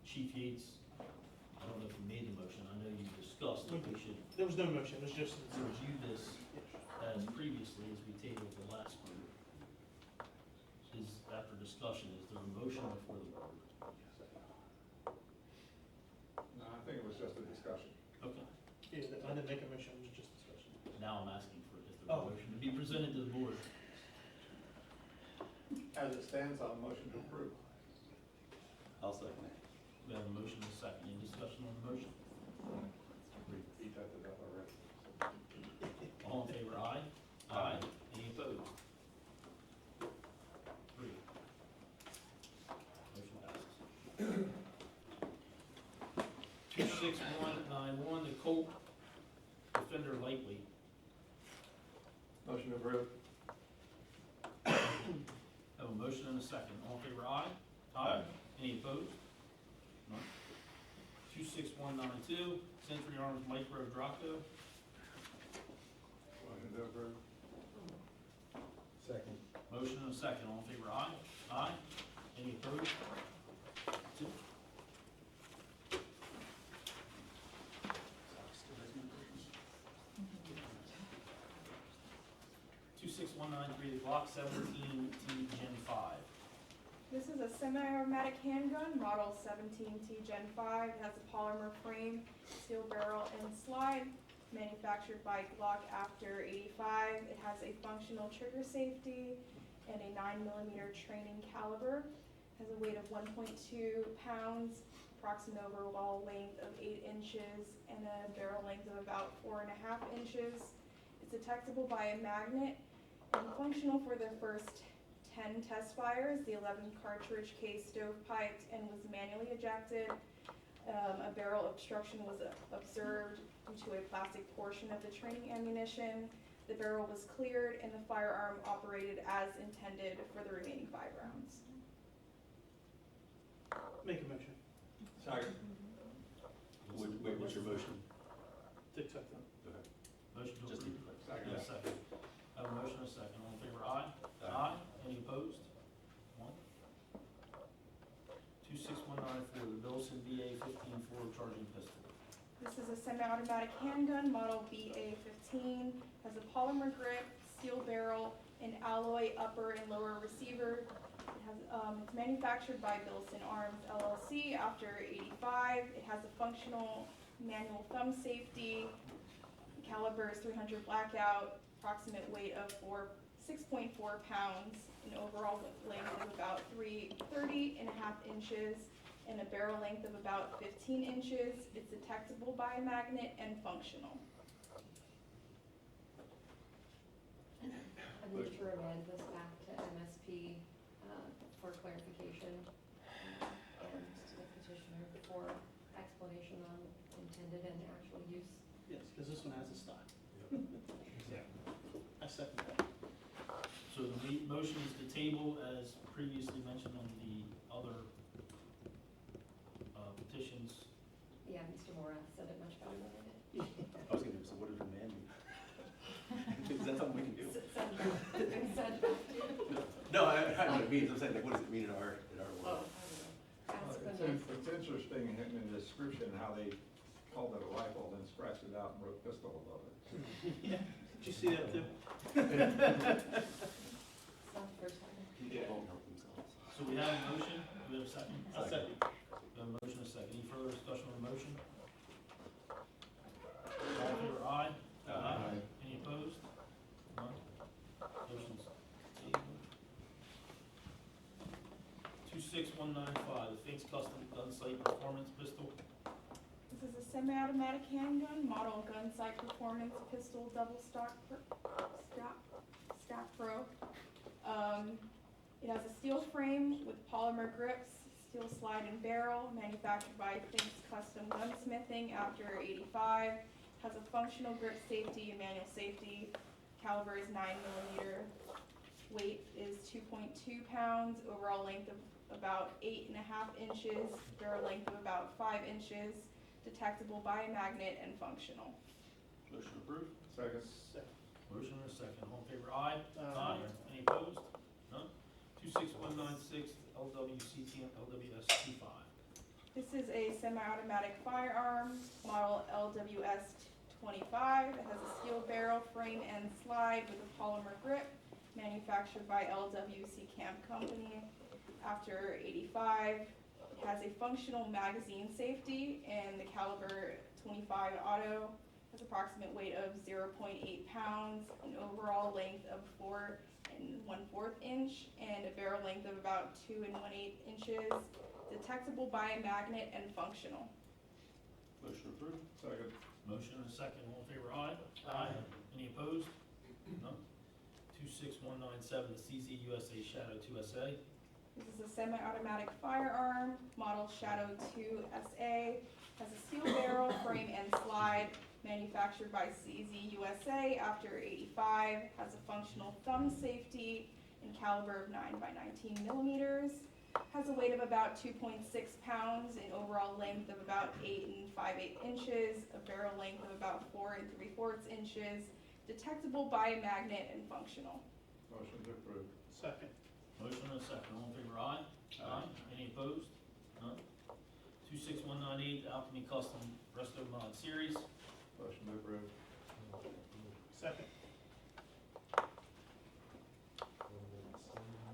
Chief Yates, I don't know if you made the motion, I know you discussed that we should There was no motion, it was just. review this as previously as we tabled the last group. Is, after discussion, is there a motion before the board? No, I think it was just a discussion. Okay, Yeah, I didn't make a motion, it was just discussion. now I'm asking for, is there a Oh. motion to be presented to the board? As it stands, I'll motion to approve. I'll second it. We have a motion and a second, any discussion on the motion? He typed it up already. All in favor, aye? Aye. Any opposed? 3. Motion passes. 26191, the Colt Defender Lightweight. Motion to approve. Have a motion and a second. All in favor, aye? Aye. Any opposed? None. 26192, Century Arms Micro Draco. Motion to approve. Second. Motion and a second, all in favor, aye? Aye. Any opposed? Two. Two six one nine three, the Glock 17 T Gen 5. This is a semi-automatic handgun, model 17T Gen 5. It has a polymer frame, steel barrel, and slide. Manufactured by Glock after 85. It has a functional trigger safety and a 9mm training caliber. Has a weight of 1.2 pounds, approximate overall length of 8 inches, and a barrel length of about 4.5 inches. It's detectable by a magnet and functional for the first 10 test fires. The 11 cartridge case stovepiped and was manually ejected. A barrel obstruction was observed due to a plastic portion of the training ammunition. The barrel was cleared and the firearm operated as intended for the remaining 5 rounds. Make a motion. Second. Wait, what's your motion? To accept them. Okay. Motion to Just approve. Second. And a second. I have a motion and a second, all in favor, aye? Aye. Any opposed? One. 26194, the Bilson BA 15-4 charging pistol. This is a semi-automatic handgun, model BA-15, has a polymer grip, steel barrel, and alloy upper and lower receiver. It has, it's manufactured by Bilson Arms LLC after 85. It has a functional manual thumb safety. Caliber is 300 blackout, approximate weight of 6.4 pounds, an overall length of about 30.5 inches, and a barrel length of about 15 inches. It's detectable by a magnet and functional. I move to remand this back to MSP for clarification and to the petitioner for explanation on intended and actual use. Yes, because this one has a style. Yeah. I second that. So the motion is to table as previously mentioned on the other petitions. Yeah, Mr. Mora said it much better than I did. I was gonna, so what does remand mean? Is that something we can do? Send back to you. No, I know what it means. I'm saying, like, what does it mean in our Oh, world? I don't know. Ask them. It's interesting in the description how they called it a rifle, then scratched it out and wrote pistol above it. Yeah, did you see that too? It's not the first time. People won't help themselves. So we have a motion, do we have a second? I second. We have a motion and a second. Any further discussion on the motion? All in favor, aye? Aye. Any opposed? None. Motion's tabled. 26195, the Finks Custom Gun Sight Performance Pistol. This is a semi-automatic handgun, model Gun Sight Performance Pistol Double Stack Pro. It has a steel frame with polymer grips, steel slide and barrel, manufactured by Finks Custom Gunsmithing after 85. Has a functional grip safety and manual safety. Caliber is 9mm. Weight is 2.2 pounds. Overall length of about 8.5 inches. Barrel length of about 5 inches. Detectable by a magnet and functional. Motion approved. Second. Motion and a second. All in favor, aye? Aye. Any opposed? None. 26196, LWCT and LWS 25. This is a semi-automatic firearm, model LWS 25. It has a steel barrel, frame, and slide with a polymer grip, manufactured by LWC Camp Company after 85. It has a functional magazine safety and the caliber 25 auto. Has approximate weight of 0.8 pounds, an overall length of 4 1/4 inch, and a barrel length of about 2 1/8 inches. Detectable by a magnet and functional. Motion approved. Second. Motion and a second. All in favor, aye? Aye. Any opposed? None. 26197, the CZ USA Shadow 2SA. This is a semi-automatic firearm, model Shadow 2 SA. Has a steel barrel, frame, and slide. Manufactured by CZ USA after 85. Has a functional thumb safety and caliber of 9x19mm. Has a weight of about 2.6 pounds, an overall length of about 8 5/8 inches, a barrel length of about 4 3/4 inches. Detectable by a magnet and functional. Motion approved. Second. Motion and a second, all in favor, aye? Aye. Any opposed? None? 26198, Alchemy Custom Resto Mod Series. Motion to approve. Second.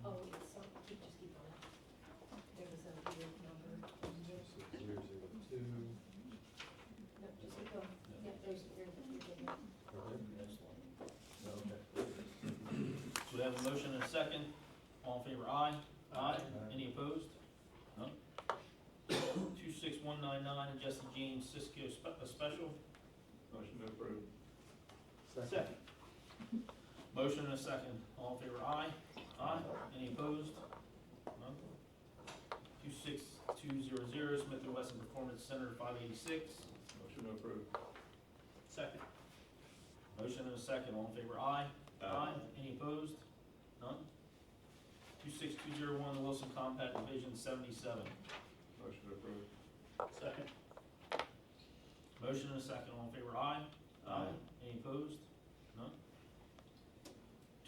Oh, it's some, just keep going. There was a weird number. No, just keep going. Yep, there's, you're getting it. So we have a motion and a second, all in favor, aye? Aye. Any opposed? None? 26199, Jesse James Cisco Special. Motion to approve. Second. Motion and a second, all in favor, aye? Aye. Any opposed? None? 26200, Smith & Wesson Performance Center, 586. Motion to approve. Second. Motion and a second, all in favor, aye? Aye. Any opposed? None? 26201, the Wilson Compact Division, 77. Motion to approve. Second. Motion and a second, all in favor, aye? Aye. Any opposed? None?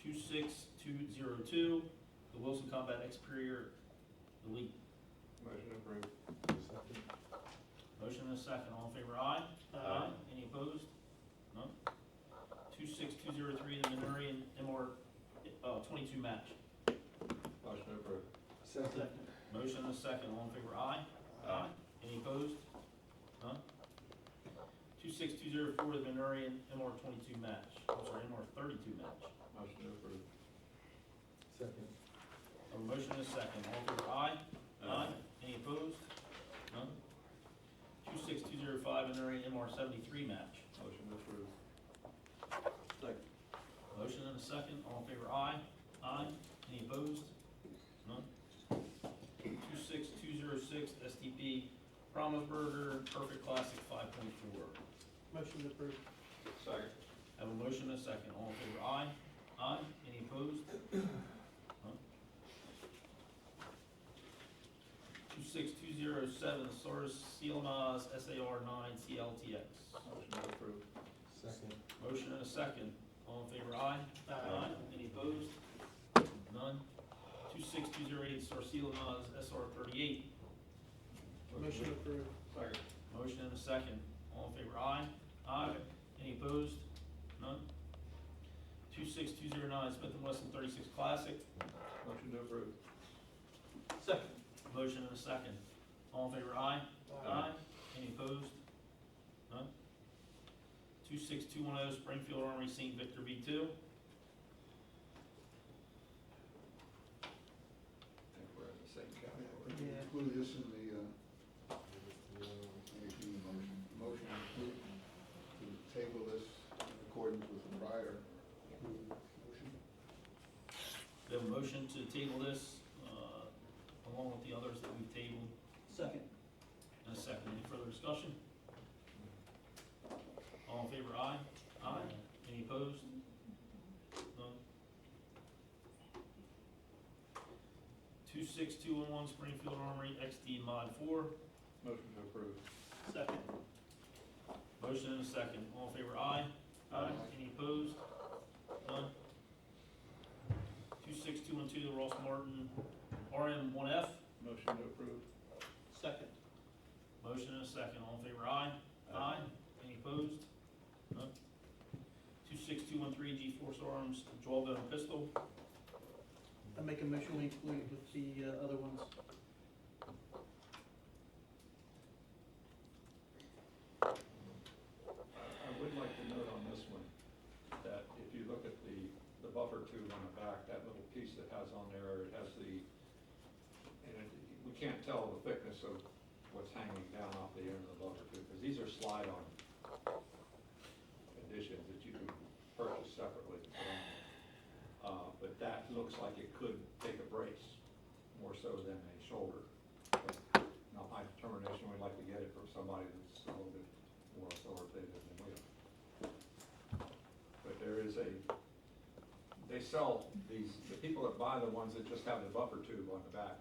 26202, the Wilson Combat Experior Elite. Motion to approve. Motion and a second, all in favor, aye? Any opposed? None? 26203, the Minurian MR 22 match. Motion to approve. Second. Motion and a second, all in favor, aye? Any opposed? None? 26204, the Minurian MR 22 match, I'm sorry, MR 32 match. Motion to approve. Second. A motion and a second, all in favor, aye? Any opposed? None? 26205, Minurian MR 73 match. Motion to approve. Second. Motion and a second, all in favor, aye? Any opposed? None? 26206, STP Promise Burger Perfect Classic 5.4. Motion approved. Second. Have a motion and a second, all in favor, aye? Any opposed? None? 26207, Source Sealamaz SAR 9 CLTX. Motion to approve. Second. Motion and a second, all in favor, aye? Any opposed? None? 26208, Sarcillamaz SR 38. Motion approved. Second. Motion and a second, all in favor, aye? Any opposed? None? 26209, Smith & Wesson 36 Classic. Motion to approve. Second. Motion and a second, all in favor, aye? Any opposed? None? 26210, Springfield Armory St. Victor V2. I think we're in the same category. Yeah. Include this in the, motion to table this in accordance with the prior motion. We have a motion to table this, along with the others that we've tabled. Second. And a second, any further discussion? All in favor, aye? Any opposed? None? 26211 Springfield Armory XD Mod 4. Motion to approve. Second. Motion and a second, all in favor, aye? Any opposed? None? 26212 the Ross Martin RM1F. Motion to approve. Second. Motion and a second, all in favor, aye? Any opposed? None? 26213 G-Force Arms Dual Gun Pistol. I make a motion we include with the other ones. I would like to note on this one, that if you look at the buffer tube on the back, that little piece that has on there, it has the, and we can't tell the thickness of what's hanging down off the end of the buffer tube, because these are slide-on additions that you can purchase separately. But that looks like it could take a brace, more so than a shoulder. Not my determination, we'd like to get it from somebody that's a little bit more authoritative than we are. But there is they sell these, the people that buy the ones that just have the buffer tube on the back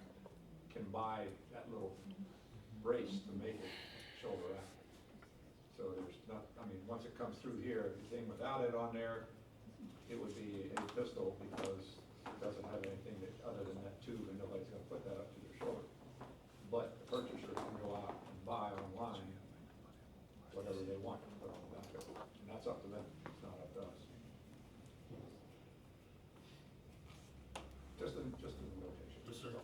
can buy that little brace to make it shoulder accurate. So there's not, I mean, once it comes through here, if you came without it on there, it would be a pistol because doesn't have anything that, other than that tube, and nobody's gonna put that up to their shoulder. But the purchaser can go out and buy online whatever they want to put on the back of it, and that's up to them, it's not up to us. Just a notation. Yes, sir.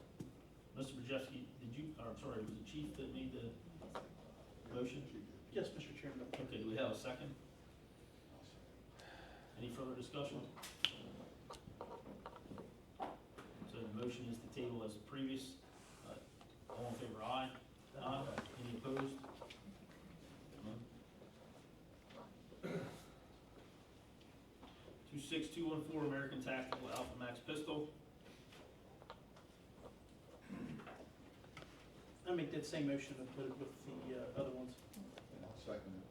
Mr. Brzezinski, did you, or sorry, was the chief that made the motion? Yes, Mr. Chairman. Okay, do we have a second? Any further discussion? So the motion is to table as previous. All in favor, aye? Aye. Any opposed? None. 26214 American Tactical Alpha Max Pistol. I make that same motion and put it with the other ones. And I'll second it.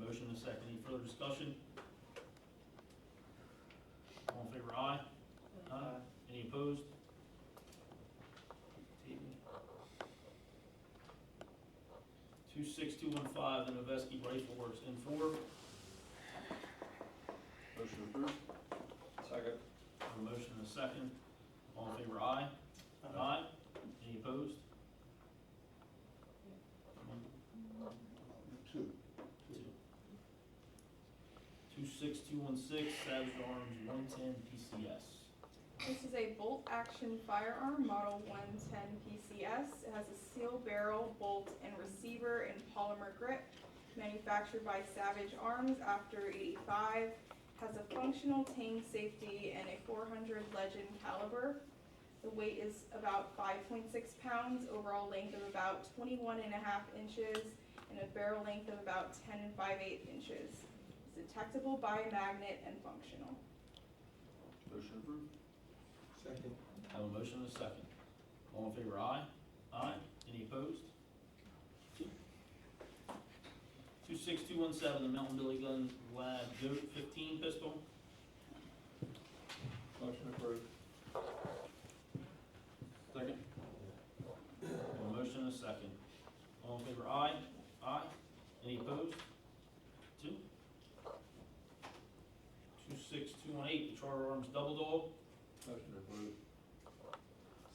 Motion and second. Any further discussion? All in favor, aye? Aye. Any opposed? Table. 26215, the Noveski Rifle Works N4. Motion approved. Second. A motion and a second. All in favor, aye? Aye. Any opposed? Two. 26216, Savage Arms 110 PCS. This is a bolt action firearm, model 110 PCS. It has a seal barrel, bolt, and receiver in polymer grip, manufactured by Savage Arms after 85. Has a functional tang safety and a 400 Legend caliber. The weight is about 5.6 pounds, overall length of about 21.5 inches, and a barrel length of about 10 5/8 inches. It's detectable by magnet and functional. Motion approved. Second. Have a motion and a second. All in favor, aye? Aye. Any opposed? 26217, the Mountain Billy Gun Lab Goat 15 pistol. Motion approved. Second. Have a motion and a second. All in favor, aye? Aye. Any opposed? 26218, the Charter Arms Double Dog. Motion approved.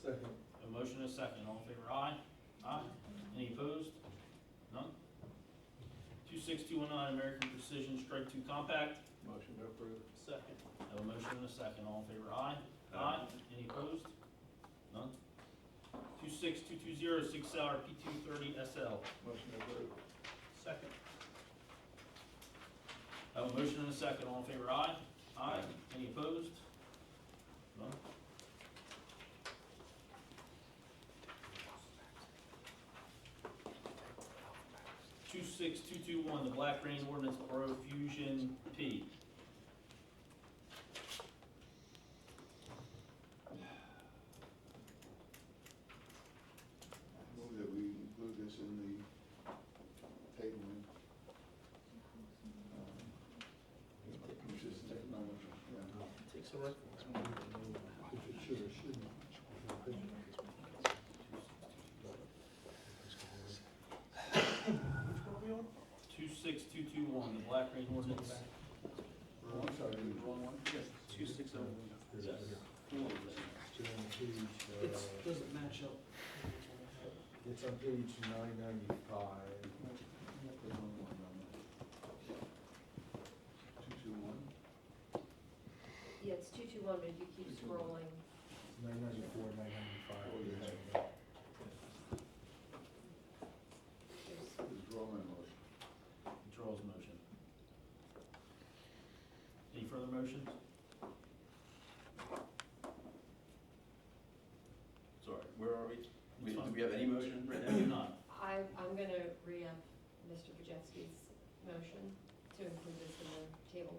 Second. A motion and a second. All in favor, aye? Aye. Any opposed? None. 26219, American Precision Strike 2 Compact. Motion approved. Second. Have a motion and a second. All in favor, aye? Aye. Any opposed? None. 26220, Sig Sauer P230 SL. Motion approved. Second. Have a motion and a second. All in favor, aye? Aye. Any opposed? None. 26221, the Black Rain Ordinance Pro Fusion P. Move that we include this in the tabling. Which is technology, yeah. Takes a rifle. If it should or shouldn't. 26221, the Black Rain Ordinance. Oh, I'm sorry. Wrong one? Yes, 260. Yes. It doesn't match up. It's on page 995. 221. Yeah, it's 221, but if you keep scrolling. 994, 995. Oh, yeah. there's- Withdraw my motion. Withdrawals motion. Any further motions? Sorry, where are we? Do It's fine. we have any motion right We do now? not. I'm gonna re-up Mr. Brzezinski's motion to include this in the table.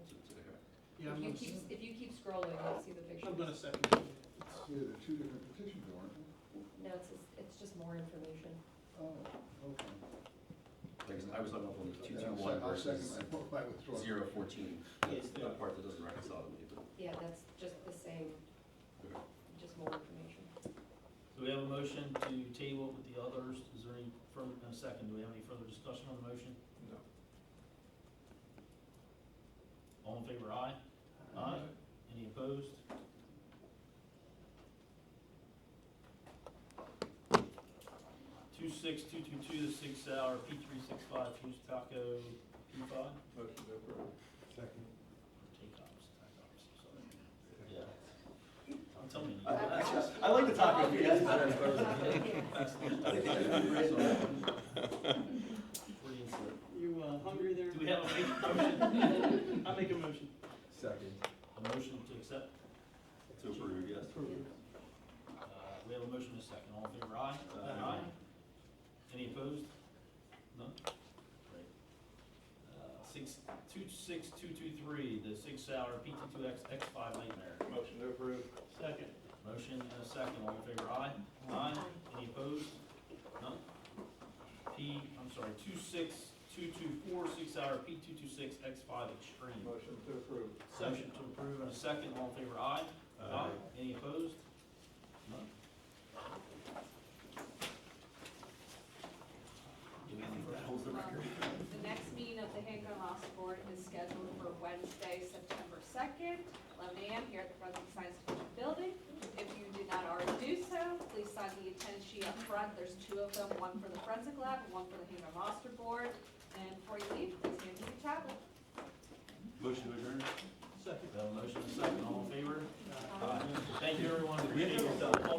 Yeah, I'm If you keep scrolling, you'll see the pictures. gonna second. Yeah, there are two different petitions, aren't there? No, it's just more information. Oh, okay. Like, I was talking about the Okay, 221 I'll second versus my withdrawal. 014. That's the part that doesn't reconcile to me, but. Yeah, that's just the same, Okay. just more information. So we have a motion to table with the others. Is there any further, a second, do we have any further discussion on the motion? No. All in favor, aye? Aye. Any opposed? 26222, the 6 hour P365 Fuse Taco P5. Motion to approve. Second. TACOPS, sorry. Yeah. Don't tell me. I like the taco, yes. You hungry there? Do we have a motion? I'll make a motion. Second. A motion to accept? To approve, yes. We have a motion and a second. All in favor, aye? Aye. Any opposed? None? Great. 26223, the 6 hour PT2X X5 Nightmare. Motion to approve. Second. Motion and a second. All in favor, aye? Aye. Any opposed? None? 26224, 6 hour P226 X5 Extreme. Motion to approve. Motion to approve and a second. All in favor, aye? Aye. Any opposed? None? Do we have anything that holds the record? The next meeting of the Handgun Roster Board is scheduled for Wednesday, September 2nd, 11 a.m. here at the Forensic Science Division Building. If you did not already do so, please sign the attendance sheet up front. There's 2 of them, one for the Forensic Lab and one for the Handgun Roster Board. And before you leave, please hand me your tablet. Motion to adjourn? Second. We have a motion and a second. All in favor? Aye. Thank you, everyone. Appreciate your help.